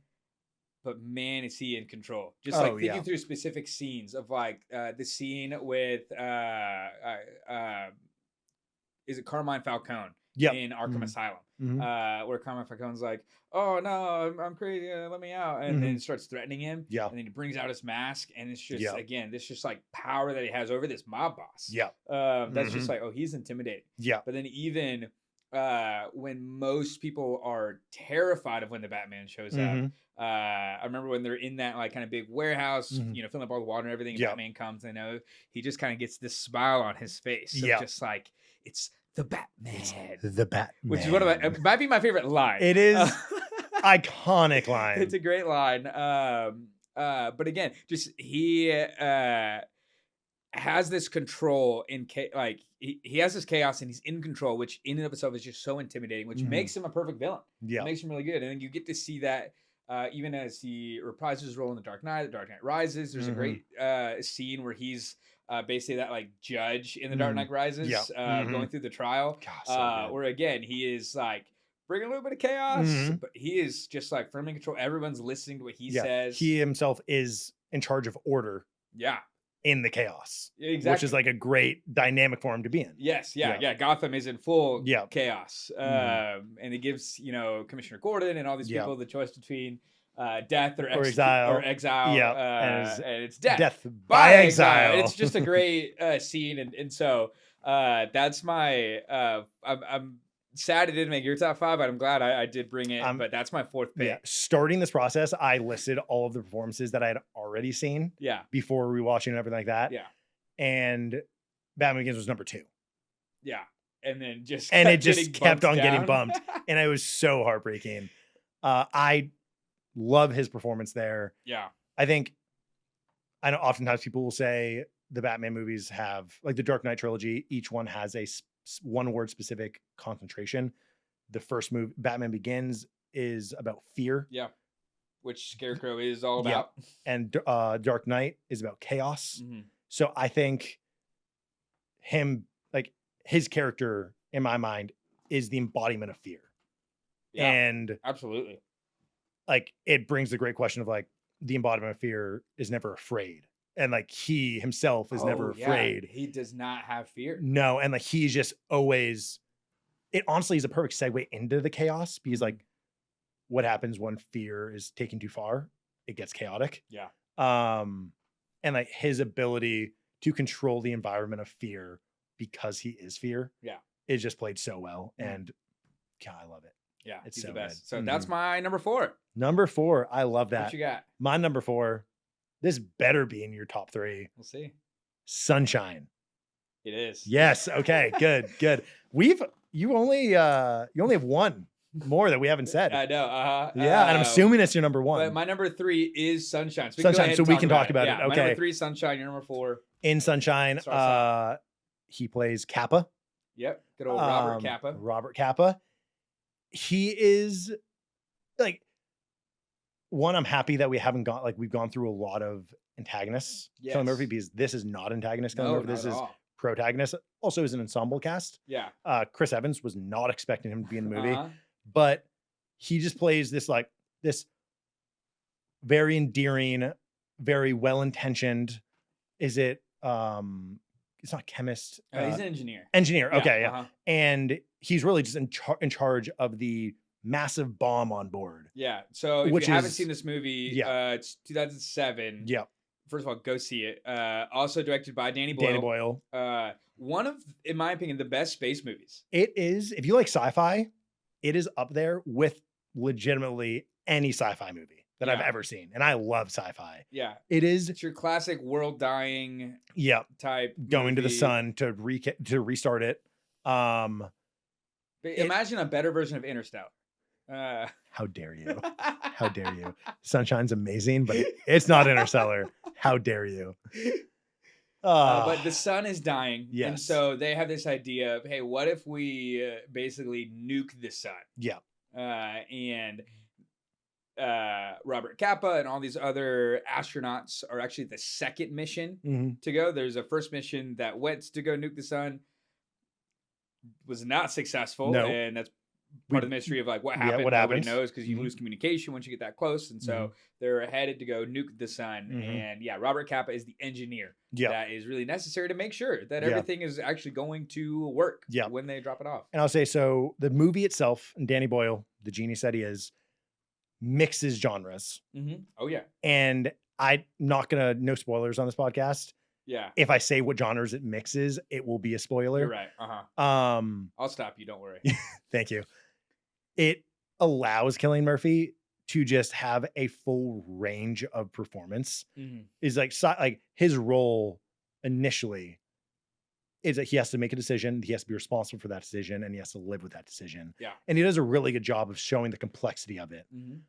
D: But man, is he in control. Just
C: Oh,
D: like thinking
C: yeah.
D: through specific scenes of like the scene with is it Carmine Falcone
C: Yep.
D: in Arkham
C: Mhm.
D: Asylum,
C: Mhm.
D: where Carmine Falcone's like, "Oh no, I'm crazy, let me out," and then starts threatening him.
C: Yeah.
D: And then he brings out his mask, and it's just
C: Yeah.
D: again this just like power that he has over this mob boss.
C: Yeah.
D: That's just like, oh, he's intimidating.
C: Yeah.
D: But then even when most people are terrified of when the Batman shows up, I remember when they're in that like kind of big warehouse, you know, filling up all the water and everything. And
C: Yeah.
D: Batman comes, and he just kind of gets this smile on his face. So
C: Yeah.
D: just like it's the Batman,
C: The Batman.
D: which is one of my, it might be my favorite line.
C: It is iconic line.
D: It's a great line. But again, just he has this control in like he has this chaos and he's in control, which in and of itself is just so intimidating, which makes him a perfect villain.
C: Yeah.
D: It makes him really good. And then you get to see that even as he reprises his role in The Dark Knight Rises. There's a great scene where he's basically that like judge in The Dark Knight Rises, going through the trial,
C: God, so good.
D: where again he is like bringing a little bit of chaos, but he is just like firmly in control. Everyone's listening to what he says.
C: He himself is in charge of order
D: Yeah,
C: in the chaos,
D: exactly.
C: which is like a great dynamic for him to be in.
D: Yes, yeah.
C: Yeah.
D: Gotham is in full
C: Yeah.
D: chaos, and it gives Commissioner Gordon and all these people the choice between death or exile.
C: Yeah,
D: and it's death.
C: Death by exile.
D: It's just a great scene, and so that's my. I'm sad it didn't make your top 5, but I'm glad I did bring it. But that's my 4th pick.
C: Yeah. Starting this process, I listed all of the performances that I had already seen
D: Yeah,
C: before rewatching and everything like that.
D: yeah,
C: And Batman Begins was number 2.
D: yeah. And then just
C: And it
D: kept
C: just
D: getting
C: kept on
D: bumped
C: getting
D: down.
C: bumped. And it was so heartbreaking. I love his performance there.
D: Yeah,
C: I know oftentimes people will say the Batman movies have, like the Dark Knight trilogy, each one has a one word specific concentration. The first movie, Batman Begins, is about fear.
D: yeah. Which Scarecrow is all
C: Yeah.
D: about.
C: And Dark Knight is about chaos.
D: Mhm.
C: So I think his character, in my mind, is the embodiment of fear.
D: Yeah,
C: And
D: absolutely.
C: like, it brings the great question of like, the embodiment of fear, is never afraid. And like he himself is never
D: yeah.
C: afraid.
D: He does not have fear.
C: No, and like he's just always, it honestly is a perfect segue into the chaos, because like what happens when fear is taken too far? It gets chaotic.
D: Yeah.
C: And like his ability to control the environment of fear because he is fear.
D: Yeah.
C: Is just played so well. And God, I love it.
D: Yeah.
C: It's
D: He's
C: so
D: the best.
C: good.
D: So that's my number 4.
C: Number 4. I love that.
D: What you got?
C: My number 4. This better be in your top 3.
D: We'll see.
C: Sunshine.
D: It is.
C: Yes. Okay. Good. Good. You only have one more that we haven't said.
D: I know.
C: Yeah, and I'm assuming it's your number 1.
D: But my number 3 is Sunshine. So
C: Sunshine, so we can talk about it.
D: Yeah,
C: Okay.
D: My number 3 is Sunshine. Your number 4.
C: In Sunshine, he plays Kappa.
D: Yep. Good old Robert Kappa.
C: Robert Kappa. He is like, one, I'm happy that we've gone through a lot of antagonists.
D: Yes.
C: Cillian Murphy, because this is not antagonist. Cillian
D: No,
C: Murphy.
D: not
C: This
D: at
C: is
D: all.
C: protagonist. Also is an ensemble cast.
D: Yeah.
C: Chris Evans was not expecting him to be in the movie,
D: Uh-huh.
C: but he just plays this very endearing, very well-intentioned. Is it, it's not chemist.
D: He's an engineer.
C: Engineer.
D: Yeah,
C: Okay. Yeah.
D: uh-huh.
C: And he's really just in charge of the massive bomb on board.
D: Yeah. So if
C: Which
D: you haven't
C: is-
D: seen this movie,
C: yeah.
D: it's 2007.
C: Yeah.
D: First of all, go see it. Also directed by Danny Boyle.
C: Danny Boyle.
D: One of, in my opinion, the best space movies.
C: It is, if you like sci-fi, it is up there with legitimately any sci-fi movie that I've
D: Yeah.
C: ever seen. And I love sci-fi.
D: Yeah.
C: It is,
D: It's your classic world dying
C: yeah,
D: type
C: going to the
D: movie.
C: sun to restart it.
D: But imagine a better version of Interstellar.
C: How dare you? How dare you? Sunshine's amazing, but it's not Interstellar. How dare you?
D: But the sun is dying. And
C: Yes.
D: so they have this idea of, hey, what if we basically nuke the sun?
C: Yeah.
D: And Robert Kappa and all these other astronauts are actually the second mission
C: Mhm.
D: to go. There's a first mission that went to go nuke the sun, was not successful.
C: No.
D: And that's part of the mystery of like what happened.
C: what
D: Nobody
C: happens.
D: knows because you
C: Mhm.
D: lose communication once you get that close. And so they're headed to go nuke the sun.
C: Mhm.
D: And yeah, Robert Kappa is the engineer
C: Yeah.
D: that is really necessary to make sure that
C: Yeah.
D: everything is actually going to work
C: Yeah.
D: when they drop it off.
C: And I'll say, so the movie itself, and Danny Boyle, the genius that he is, mixes genres.
D: Mm-hmm. Oh, yeah.
C: And I'm not gonna, no spoilers on this podcast.
D: Yeah.
C: If I say what genres it mixes, it will be a spoiler.
D: You're right. Uh-huh. I'll stop you. Don't worry.
C: Thank you. It allows Cillian Murphy to just have a full range of performance.
D: Mhm.
C: Is like his role initially is that he has to make a decision, he has to be responsible for that decision, and he has to live with that decision.
D: Yeah.
C: And he does a really good job of showing the complexity of it.
D: Mhm.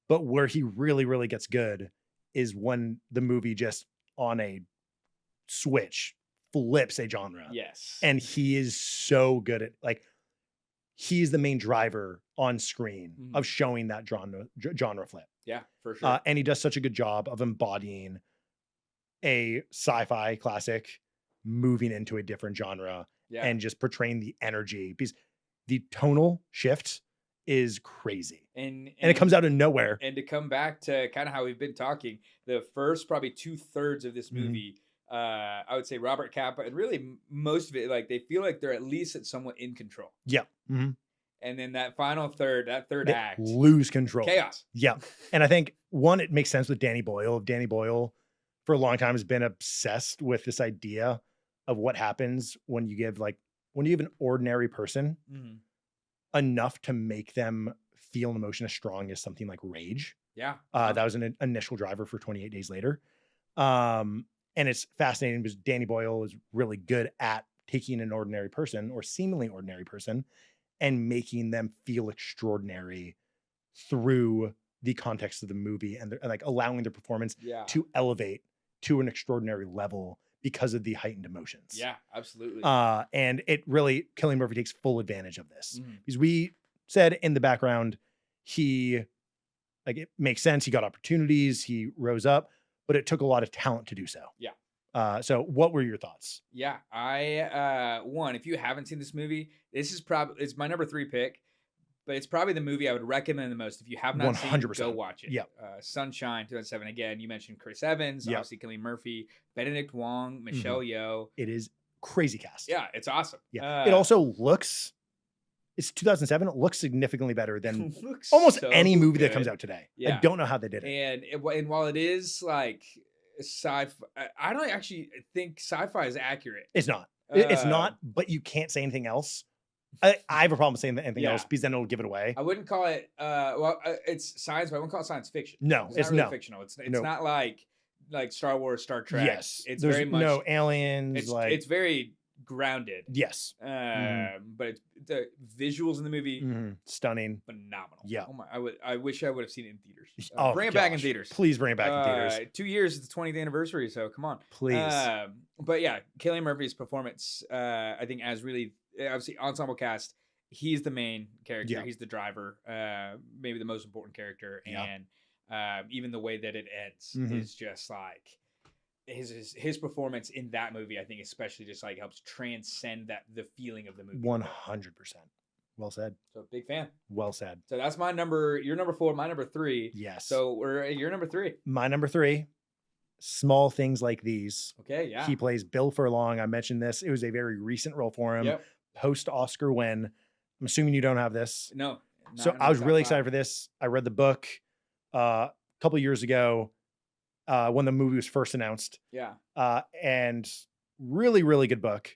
C: But where he really, really gets good is when the movie just on a switch flips a genre.
D: Yes.
C: And he is so good at, like, he's the main driver on screen
D: Mhm.
C: of showing that genre flip.
D: Yeah, for sure.
C: And he does such a good job of embodying a sci-fi classic moving into a different genre
D: yeah.
C: and just portraying the energy, because the tonal shift is crazy.
D: And
C: And it comes out of nowhere.
D: And to come back to kind of how we've been talking, the first probably 2/3 of this
C: Mhm.
D: movie, I would say Robert Kappa, and really most of it, like they feel like they're at least somewhat in control.
C: Yeah. Mhm.
D: And then that final third, that third
C: They
D: act,
C: lose control.
D: chaos.
C: Yeah. And I think one, it makes sense with Danny Boyle. Danny Boyle for a long time has been obsessed with this idea of what happens when you give an ordinary person
D: Mhm.
C: enough to make them feel an emotion as strong as something like rage.
D: Yeah.
C: That was an initial driver for 28 Days Later. And it's fascinating because Danny Boyle is really good at taking an ordinary person or seemingly ordinary person and making them feel extraordinary through the context of the movie, and like allowing their performance
D: Yeah.
C: to elevate to an extraordinary level because of the heightened emotions.
D: Yeah, absolutely.
C: And it really, Cillian Murphy takes full advantage of this.
D: Mhm.
C: Because we said in the background, it makes sense. He got opportunities, he rose up, but it took a lot of talent to do so.
D: Yeah.
C: So what were your thoughts?
D: Yeah, if you haven't seen this movie, this is probably, it's my number 3 pick. but it's probably the movie I would recommend the most. If you have not seen it,
C: 100%.
D: go watch it.
C: Yep.
D: Sunshine, 2007. Again, you mentioned Chris Evans,
C: Yep.
D: obviously Cillian Murphy, Benedict Wong, Michelle Yeoh.
C: It is crazy cast.
D: Yeah, it's awesome.
C: Yeah. It also looks, it's 2007. It looks significantly better than
D: looks
C: almost
D: so
C: any movie that
D: good.
C: comes out today.
D: Yeah.
C: I don't know how they did it.
D: And while it is like sci-fi, I don't actually think sci-fi is accurate.
C: It's not. It's not, but you can't say anything else. I have a problem saying anything else because then it'll give it away.
D: I wouldn't call it it's science, but I wouldn't call it science fiction.
C: No,
D: it's not really
C: no
D: fictional. It's not like Star Wars, Star Trek.
C: Yes,
D: it's
C: there's
D: very much
C: no aliens.
D: It's very grounded.
C: Yes,
D: but the visuals in the movie
C: stunning,
D: phenomenal.
C: Yeah.
D: Oh my, I wish I would have seen it in theaters.
C: Bring
D: it back in theaters.
C: Please bring it back in theaters.
D: 2 years is the 20th anniversary, so come on.
C: Please.
D: But yeah, Cillian Murphy's performance, I think, as really obviously ensemble cast. He's the main character.
C: Yeah.
D: He's the driver. Maybe the most important character,
C: Yeah.
D: and even the way that it ends is just like his performance in that movie. I think especially just like helps transcend the feeling of the movie.
C: 100%. Well said.
D: So big fan.
C: Well said.
D: So that's my number. Your number 4, my number 3.
C: Yes.
D: So we're your number 3.
C: My number 3. Small Things Like These.
D: Okay. Yeah.
C: He plays Bill Furlong. I mentioned this. It was a very recent role for him.
D: Yep.
C: Post Oscar win. I'm assuming you don't have this.
D: No.
C: So I was really excited for this. I read the book a couple years ago when the movie was first announced.
D: Yeah.
C: And really, really good book,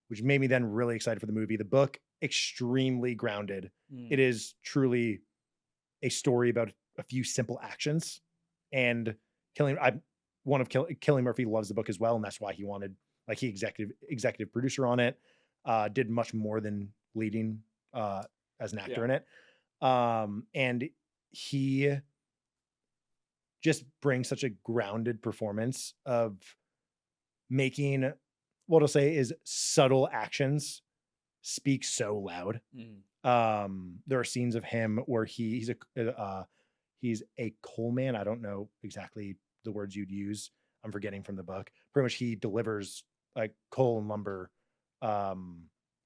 C: which made me then really excited for the movie. The book, extremely grounded. It is truly a story about a few simple actions. And Cillian Murphy loves the book as well, and that's why he wanted, like, he executive producer on it. Did much more than leading as an actor in it. And he just brings such a grounded performance of making what I'll say is subtle actions speak so loud. There are scenes of him where he's a coal man. I don't know exactly the words you'd use. I'm forgetting from the book. Pretty much he delivers like coal and lumber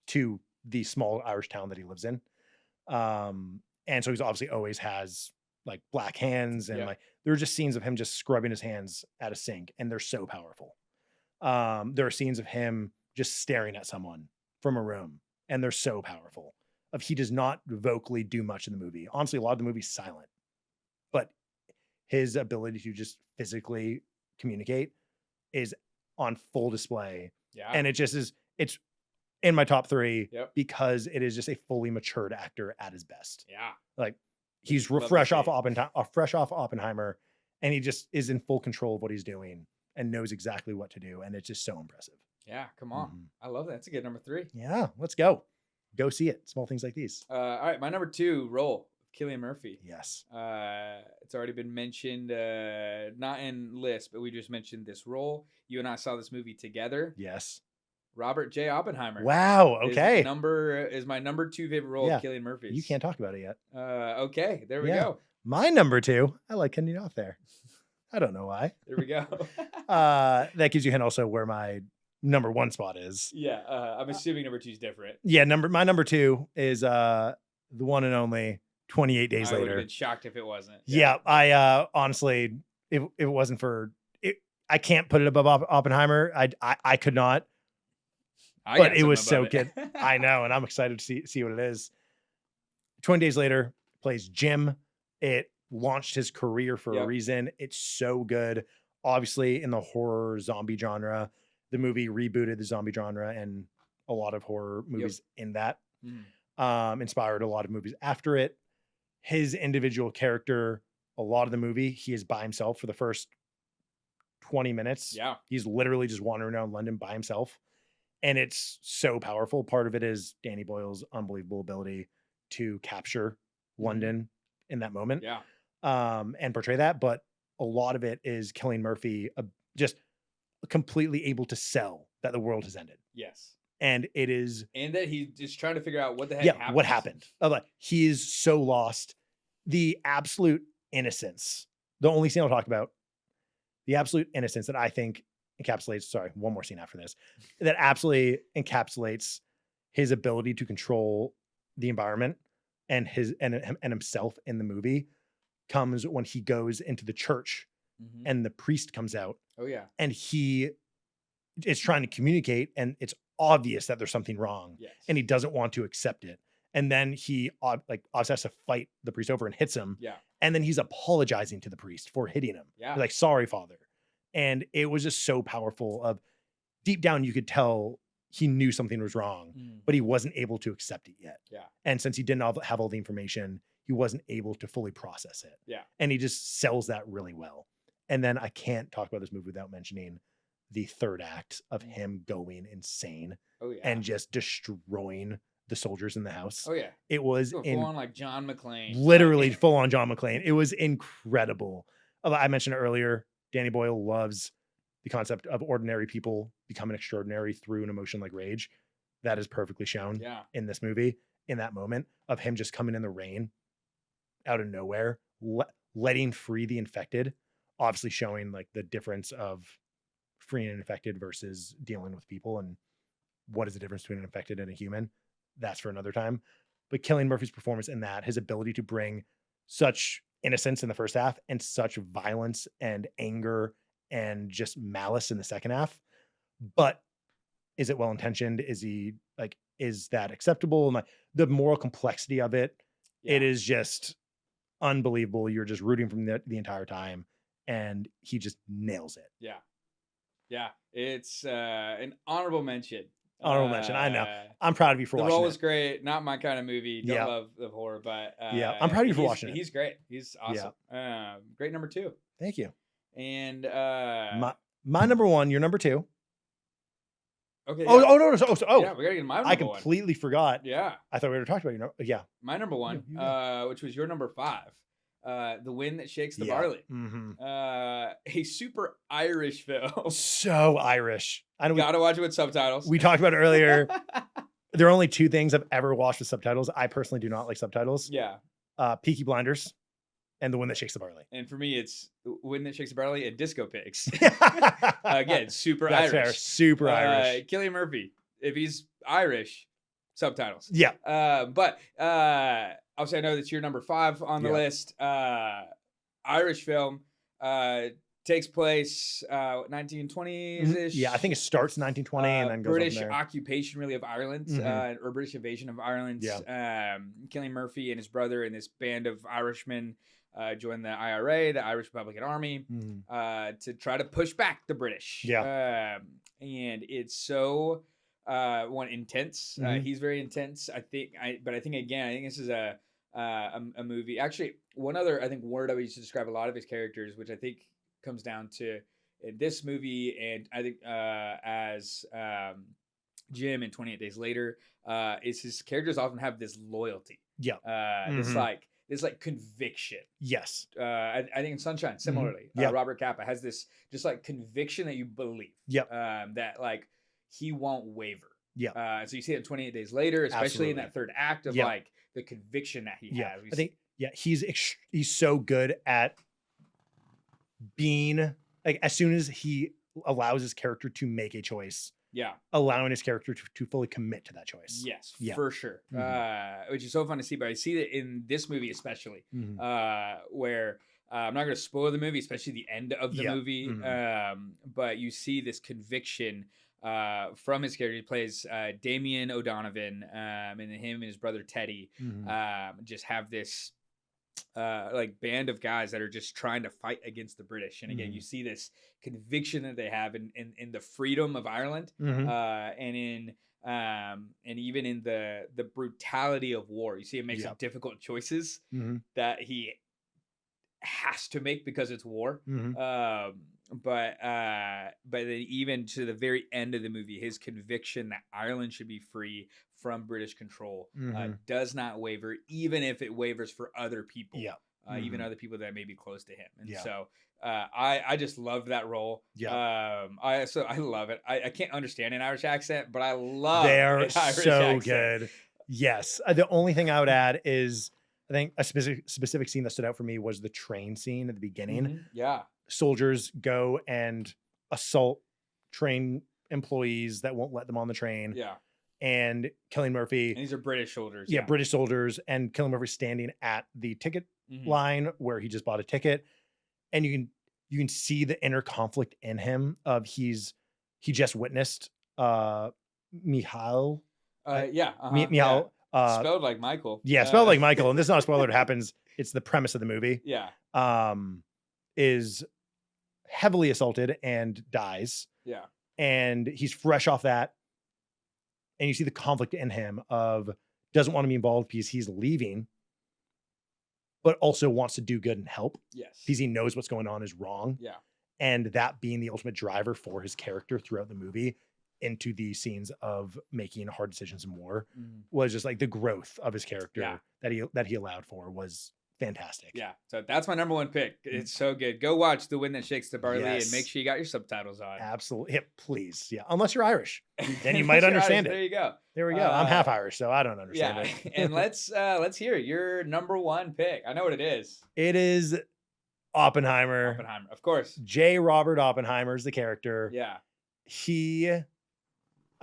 C: to the small Irish town that he lives in. And so he's obviously always has like black hands and like there are just scenes of him just scrubbing his hands at a sink, and they're so powerful. There are scenes of him just staring at someone from a room, and they're so powerful. He does not vocally do much in the movie. Honestly, a lot of the movie's silent, but his ability to just physically communicate is on full display. Yeah. And it just is, it's in my top 3 because it is just a fully matured actor at his best.
D: Yeah.
C: Like he's fresh off Oppenheimer, and he just is in full control of what he's doing and knows exactly what to do. And it's just so impressive.
D: Yeah. Come on. I love that. That's a good number 3.
C: Yeah. Let's go. Go see it. Small Things Like These.
D: All right. My number 2 role, Cillian Murphy.
C: Yes.
D: It's already been mentioned, not in list, but we just mentioned this role. You and I saw this movie together.
C: Yes.
D: Robert J. Oppenheimer.
C: Wow. Okay.
D: Is my number 2 favorite role of Cillian Murphy's.
C: You can't talk about it yet.
D: Okay. There we go.
C: My number 2. I like cutting you off there. I don't know why.
D: There we go.
C: That gives you a hint also where my number 1 spot is.
D: Yeah. I'm assuming number 2 is different.
C: Yeah. My number 2 is the one and only 28 Days Later.
D: I would have been shocked if it wasn't.
C: Yeah. I honestly, if it wasn't for it, I can't put it above Oppenheimer. I could not. But it was so good. I know, and I'm excited to see what it is. 20 Days Later plays Jim. It launched his career for a reason. It's so good. Obviously, in the horror zombie genre, the movie rebooted the zombie genre, and a lot of horror movies in that inspired a lot of movies after it. His individual character, a lot of the movie, he is by himself for the first 20 minutes.
D: Yeah.
C: He's literally just wandering around London by himself. And it's so powerful. Part of it is Danny Boyle's unbelievable ability to capture London in that moment.
D: Yeah.
C: And portray that. But a lot of it is Cillian Murphy just completely able to sell that the world has ended.
D: Yes.
C: And it is.
D: And that he's just trying to figure out what the heck happened.
C: What happened. Like, he is so lost. The absolute innocence. The only scene I'll talk about. The absolute innocence that I think encapsulates, sorry, one more scene after this, that absolutely encapsulates his ability to control the environment and himself in the movie comes when he goes into the church and the priest comes out.
D: Oh yeah.
C: And he is trying to communicate, and it's obvious that there's something wrong.
D: Yes.
C: And he doesn't want to accept it. And then he obviously has to fight the priest over and hits him.
D: Yeah.
C: And then he's apologizing to the priest for hitting him.
D: Yeah.
C: Like, sorry, Father. And it was just so powerful. Of deep down, you could tell he knew something was wrong, but he wasn't able to accept it yet.
D: Yeah.
C: And since he didn't have all the information, he wasn't able to fully process it.
D: Yeah.
C: And he just sells that really well. And then I can't talk about this movie without mentioning the third act of him going insane and just destroying the soldiers in the house.
D: Oh yeah.
C: It was
D: full on like John McClane.
C: Literally full on John McClane. It was incredible. I mentioned it earlier. Danny Boyle loves the concept of ordinary people becoming extraordinary through an emotion like rage. That is perfectly shown in this movie, in that moment of him just coming in the rain out of nowhere, letting free the infected, obviously showing like the difference of freeing an infected versus dealing with people, and what is the difference between an infected and a human. That's for another time. But Cillian Murphy's performance in that, his ability to bring such innocence in the first half and such violence and anger and just malice in the second half. But is it well-intentioned? Is that acceptable? And like the moral complexity of it, it is just unbelievable. You're just rooting from the entire time, and he just nails it.
D: Yeah. Yeah. It's an honorable mention.
C: Honorable mention. I know. I'm proud of you for watching it.
D: The role was great. Not my kind of movie. Don't love the horror, but
C: I'm proud of you for watching it.
D: He's great. He's awesome. Great number 2.
C: Thank you.
D: And
C: my number 1, your number 2.
D: Okay.
C: No.
D: Yeah, we gotta get my number
C: I completely forgot.
D: Yeah.
C: I thought we were talking about
D: my number 1, which was your number 5. The Wind That Shakes the Barley. A super Irish film.
C: So Irish. I know.
D: Gotta watch it with subtitles.
C: We talked about it earlier. There are only 2 things I've ever watched with subtitles. I personally do not like subtitles.
D: Yeah.
C: Peaky Blinders and The Wind That Shakes the Barley.
D: And for me, it's The Wind That Shakes the Barley and Disco Pigs. Again, super
C: That's
D: Irish.
C: Fair. Super Irish.
D: Cillian Murphy. If he's Irish, subtitles.
C: Yeah.
D: But obviously, I know that's your number 5 on the list. Irish film. Takes place 1920s-ish.
C: Yeah, I think it starts 1920 and then goes
D: British
C: on there.
D: occupation, really, of Ireland, or British invasion of Ireland. Cillian Murphy and his brother and this band of Irishmen joined the IRA, the Irish Republican Army, to try to push back the British. And it's so intense. He's very intense. I think this is a movie. Actually, one other word I would use to describe a lot of his characters, which I think comes down to in this movie, and I think as Jim in 28 Days Later, is his characters often have this loyalty. This like conviction.
C: Yes.
D: I think in Sunshine, similarly, Robert Capa has this just like conviction that you believe. That like he won't waver. So you see it in 28 Days Later, especially in that third act of like the conviction that he has.
C: I think he's so good at being like, as soon as he allows his character to make a choice, allowing his character to fully commit to that choice.
D: Yes, for sure. Which is so fun to see, but I see that in this movie especially, where I'm not going to spoil the movie, especially the end of the movie, but you see this conviction from his character. He plays Damien O'Donovan, and him and his brother Teddy just have this like band of guys that are just trying to fight against the British. And again, you see this conviction that they have in the freedom of Ireland, and even in the brutality of war. You see him make some difficult choices that he has to make because it's war. But then even to the very end of the movie, his conviction that Ireland should be free from British control does not waver, even if it wavers for other people. Even other people that may be close to him. And so I just loved that role. I love it. I can't understand an Irish accent, but I love
C: they are
D: an Irish
C: so
D: accent.
C: good. Yes. The only thing I would add is I think a specific scene that stood out for me was the train scene at the beginning. Soldiers go and assault train employees that won't let them on the train. and Cillian Murphy.
D: And these are British soldiers.
C: Yeah, British soldiers, and Cillian Murphy standing at the ticket line where he just bought a ticket, and you can see the inner conflict in him of he just witnessed Michal.
D: Michal. Spelled like Michael.
C: Yeah, spelled like Michael. And this is not a spoiler. It happens. It's the premise of the movie.
D: Yeah.
C: Is heavily assaulted and dies.
D: Yeah.
C: And he's fresh off that. And you see the conflict in him of doesn't want to be involved because he's leaving, but also wants to do good and help.
D: Yes.
C: Because he knows what's going on is wrong.
D: Yeah.
C: And that being the ultimate driver for his character throughout the movie into the scenes of making hard decisions in war was just like the growth of his character that he allowed for was fantastic.
D: Yeah. So that's my number one pick. It's so good. Go watch The Wind That Shakes the Barley and make sure you got your subtitles on.
C: Absolutely. Yeah, please. Yeah. Unless you're Irish. Then you might understand it.
D: There you go.
C: There we go. I'm half Irish, so I don't understand it.
D: And let's hear your number one pick. I know what it is.
C: It is Oppenheimer.
D: Oppenheimer, of course.
C: J. Robert Oppenheimer is the character.
D: Yeah.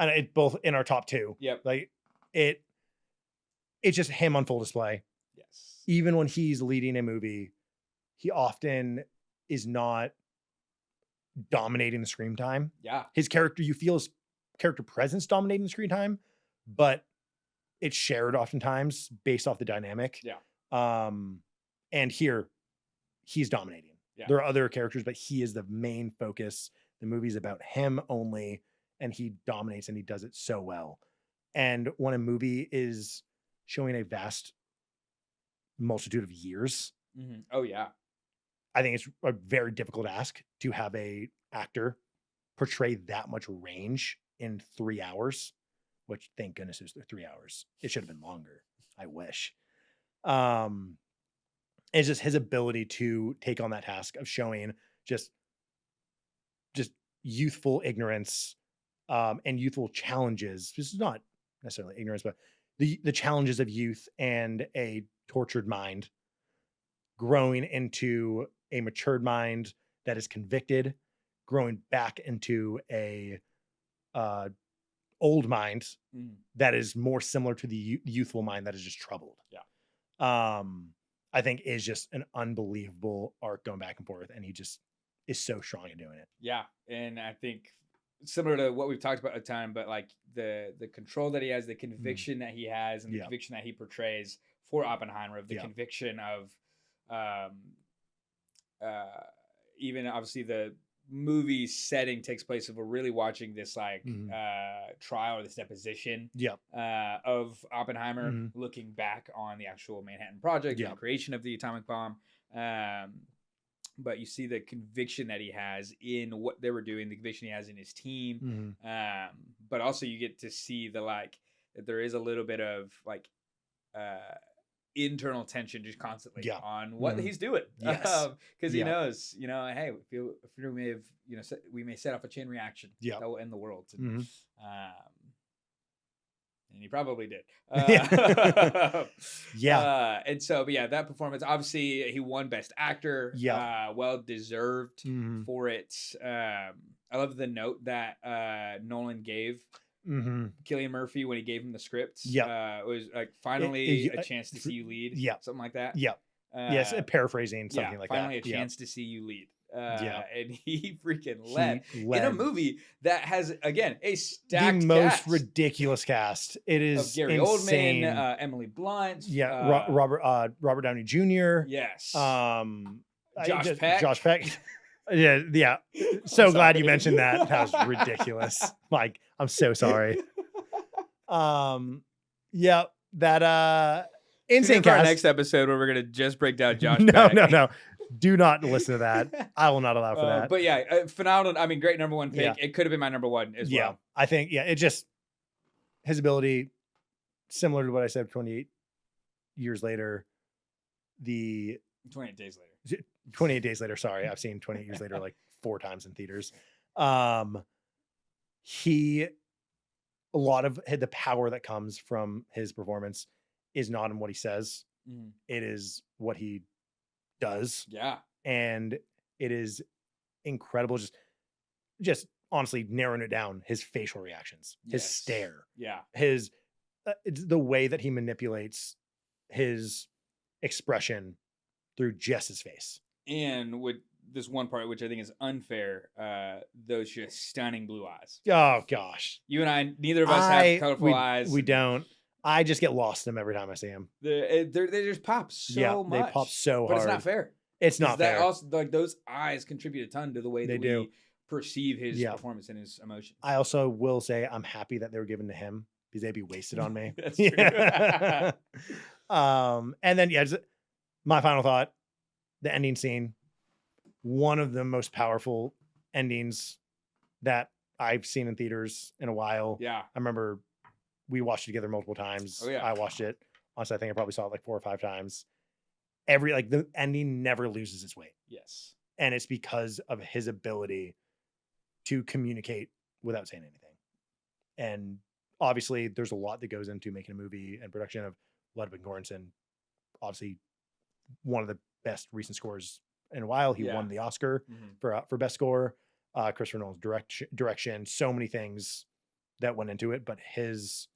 C: And it both in our top two.
D: Yep.
C: Like it's just him on full display.
D: Yes.
C: Even when he's leading a movie, he often is not dominating the screen time.
D: Yeah.
C: His character, you feel his character presence dominating the screen time, but it's shared oftentimes based off the dynamic.
D: Yeah.
C: And here he's dominating.
D: Yeah.
C: There are other characters, but he is the main focus. The movie's about him only, and he dominates and he does it so well. And when a movie is showing a vast multitude of years,
D: oh yeah,
C: I think it's a very difficult ask to have a actor portray that much range in 3 hours, which thank goodness is 3 hours. It should have been longer. I wish. It's just his ability to take on that task of showing just youthful ignorance and youthful challenges. This is not necessarily ignorance, but the challenges of youth and a tortured mind growing into a matured mind that is convicted, growing back into a old mind that is more similar to the youthful mind that is just troubled.
D: Yeah.
C: I think is just an unbelievable arc going back and forth, and he just is so strong at doing it.
D: Yeah, and I think similar to what we've talked about a time, but like the control that he has, the conviction that he has, and the conviction that he portrays for Oppenheimer, of the conviction of even obviously the movie setting takes place of we're really watching this like trial or this deposition of Oppenheimer looking back on the actual Manhattan Project and the creation of the atomic bomb. But you see the conviction that he has in what they were doing, the conviction he has in his team. But also you get to see the like that there is a little bit of like internal tension just constantly on what he's doing. Because he knows, hey, if we may have, we may set off a chain reaction that will end the world. And, and he probably did. And so, but that performance, obviously he won Best Actor. Well deserved for it. I love the note that Nolan gave Cillian Murphy when he gave him the script. It was like finally a chance to see you lead. Something like that.
C: Yes, paraphrasing something like
D: finally
C: that.
D: A chance to see you lead. And he freaking led in a movie that has again a stacked
C: the most
D: cast.
C: Ridiculous cast. It is
D: of Gary
C: insane.
D: Oldman, Emily Blunt,
C: Robert Downey Jr.
D: Yes,
C: Josh Peck. Yeah. So glad you mentioned that. That was ridiculous. Like, I'm so sorry. That insane cast.
D: Our next episode where we're gonna just break down Josh Peck.
C: No. Do not listen to that. I will not allow for that.
D: But phenomenal. I mean, great number one pick. It could have been my number one as well.
C: I think, it just, his ability, similar to what I said 28 years later,
D: 28 days later.
C: 28 days later, sorry. I've seen 28 years later like 4 times in theaters. A lot of the power that comes from his performance is not in what he says. It is what he does.
D: Yeah.
C: And it is incredible. Just honestly narrowing it down, his facial reactions, his
D: Yes.
C: stare,
D: Yeah.
C: his it's the way that he manipulates his expression through just his face.
D: And with this one part, which I think is unfair, those just stunning blue eyes.
C: Oh gosh,
D: You and I, neither of us have colorful eyes.
C: We don't. I just get lost in them every time I see them.
D: They just pop so much.
C: They pop so hard.
D: But it's not fair.
C: It's not
D: that
C: fair.
D: Also, like those eyes contribute a ton to the way that we perceive his
C: Yeah.
D: performance and his emotion.
C: I also will say I'm happy that they were given to him because they'd be wasted on me.
D: That's true.
C: And then my final thought, the ending scene, one of the most powerful endings that I've seen in theaters in a while.
D: Yeah.
C: I remember we watched it together multiple times.
D: Oh, yeah.
C: I watched it. Honestly, I think I probably saw it like 4 or 5 times. The ending never loses its weight.
D: Yes.
C: And it's because of his ability to communicate without saying anything. And obviously there's a lot that goes into making a movie and production of Ludwig Göransson. Obviously one of the best recent scores in a while. He won the Oscar for best score. Christopher Nolan's direction, so many things that went into it, but his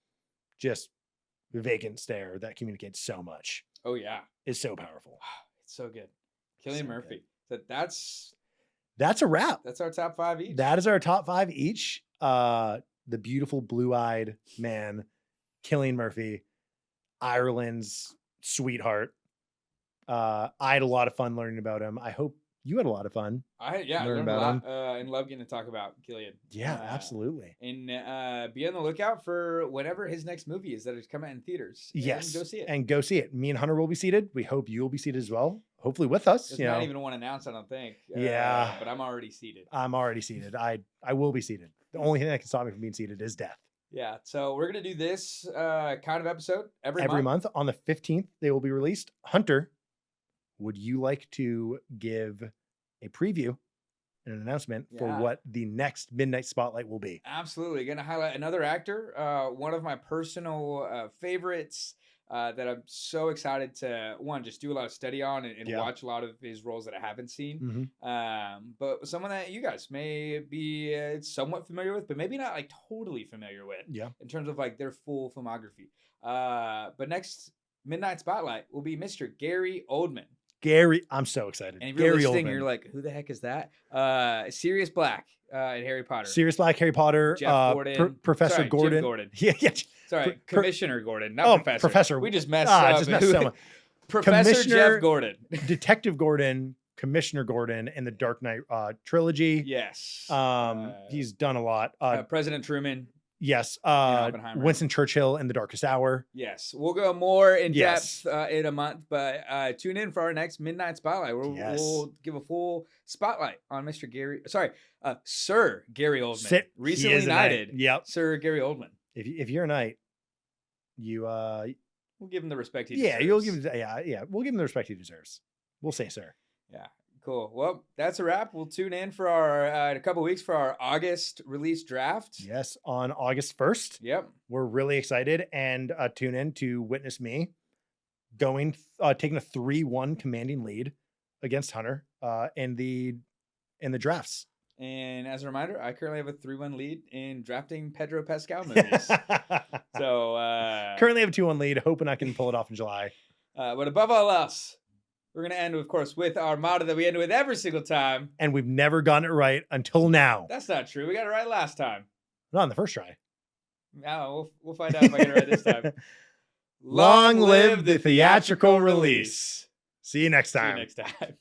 C: just vacant stare that communicates so much.
D: Oh yeah,
C: is so powerful.
D: It's so good. Cillian Murphy. That's
C: a wrap.
D: That's our top 5 each.
C: That is our top 5 each. The beautiful blue-eyed man, Cillian Murphy, Ireland's sweetheart. I had a lot of fun learning about him. I hope you had a lot of fun.
D: I learned a lot and love getting to talk about Cillian.
C: Yeah, absolutely.
D: And be on the lookout for whatever his next movie is that is coming out in theaters.
C: Yes,
D: go see it.
C: And go see it. Me and Hunter will be seated. We hope you will be seated as well. Hopefully with us.
D: There's not even one announced, I don't think.
C: Yeah,
D: but I'm already seated.
C: I'm already seated. I will be seated. The only thing that can stop me from being seated is death.
D: Yeah, so we're gonna do this kind of episode every
C: month. On the 15th, they will be released. Hunter, would you like to give a preview and an announcement for what the next Midnight Spotlight will be?
D: Absolutely. Going to highlight another actor, one of my personal favorites that I'm so excited to, just do a lot of study on and watch a lot of his roles that I haven't seen. But someone that you guys may be somewhat familiar with, but maybe not like totally familiar with in terms of like their full filmography. But next Midnight Spotlight will be Mr. Gary Oldman.
C: Gary, I'm so excited.
D: And if you're
C: Gary
D: listening,
C: Oldman.
D: you're like, who the heck is that? Sirius Black in Harry Potter.
C: Sirius Black, Harry Potter,
D: Jeff Gordon.
C: Professor Gordon.
D: Jim Gordon.
C: Yeah.
D: Sorry, Commissioner Gordon, not Professor.
C: Professor.
D: We just messed up.
C: Just messed so much.
D: Professor Jeff Gordon.
C: Detective Gordon, Commissioner Gordon in the Dark Knight trilogy.
D: Yes.
C: He's done a lot.
D: President Truman.
C: Yes. Winston Churchill in The Darkest Hour.
D: Yes. We'll go more in depth in a month, but tune in for our next Midnight Spotlight. We'll give a full spotlight on Sir Gary Oldman. Recently knighted.
C: Yep.
D: Sir Gary Oldman.
C: If you're a knight, you
D: we'll give him the respect he deserves.
C: We'll give him the respect he deserves. We'll say sir.
D: Yeah. Cool. Well, that's a wrap. We'll tune in for our in a couple of weeks for our August release draft.
C: Yes, on August 1st.
D: Yep.
C: We're really excited, and tune in to witness me taking a 3-1 commanding lead against Hunter in the drafts.
D: And as a reminder, I currently have a 3-1 lead in drafting Pedro Pascal movies. So
C: currently have a 2-1 lead, hoping I can pull it off in July.
D: But above all else, we're going to end, of course, with our motto that we end with every single time.
C: And we've never gotten it right until now.
D: That's not true. We got it right last time.
C: Not on the first try.
D: No, we'll find out if I get it right this time.
C: Long live the theatrical release. See you next time.
D: See you next time.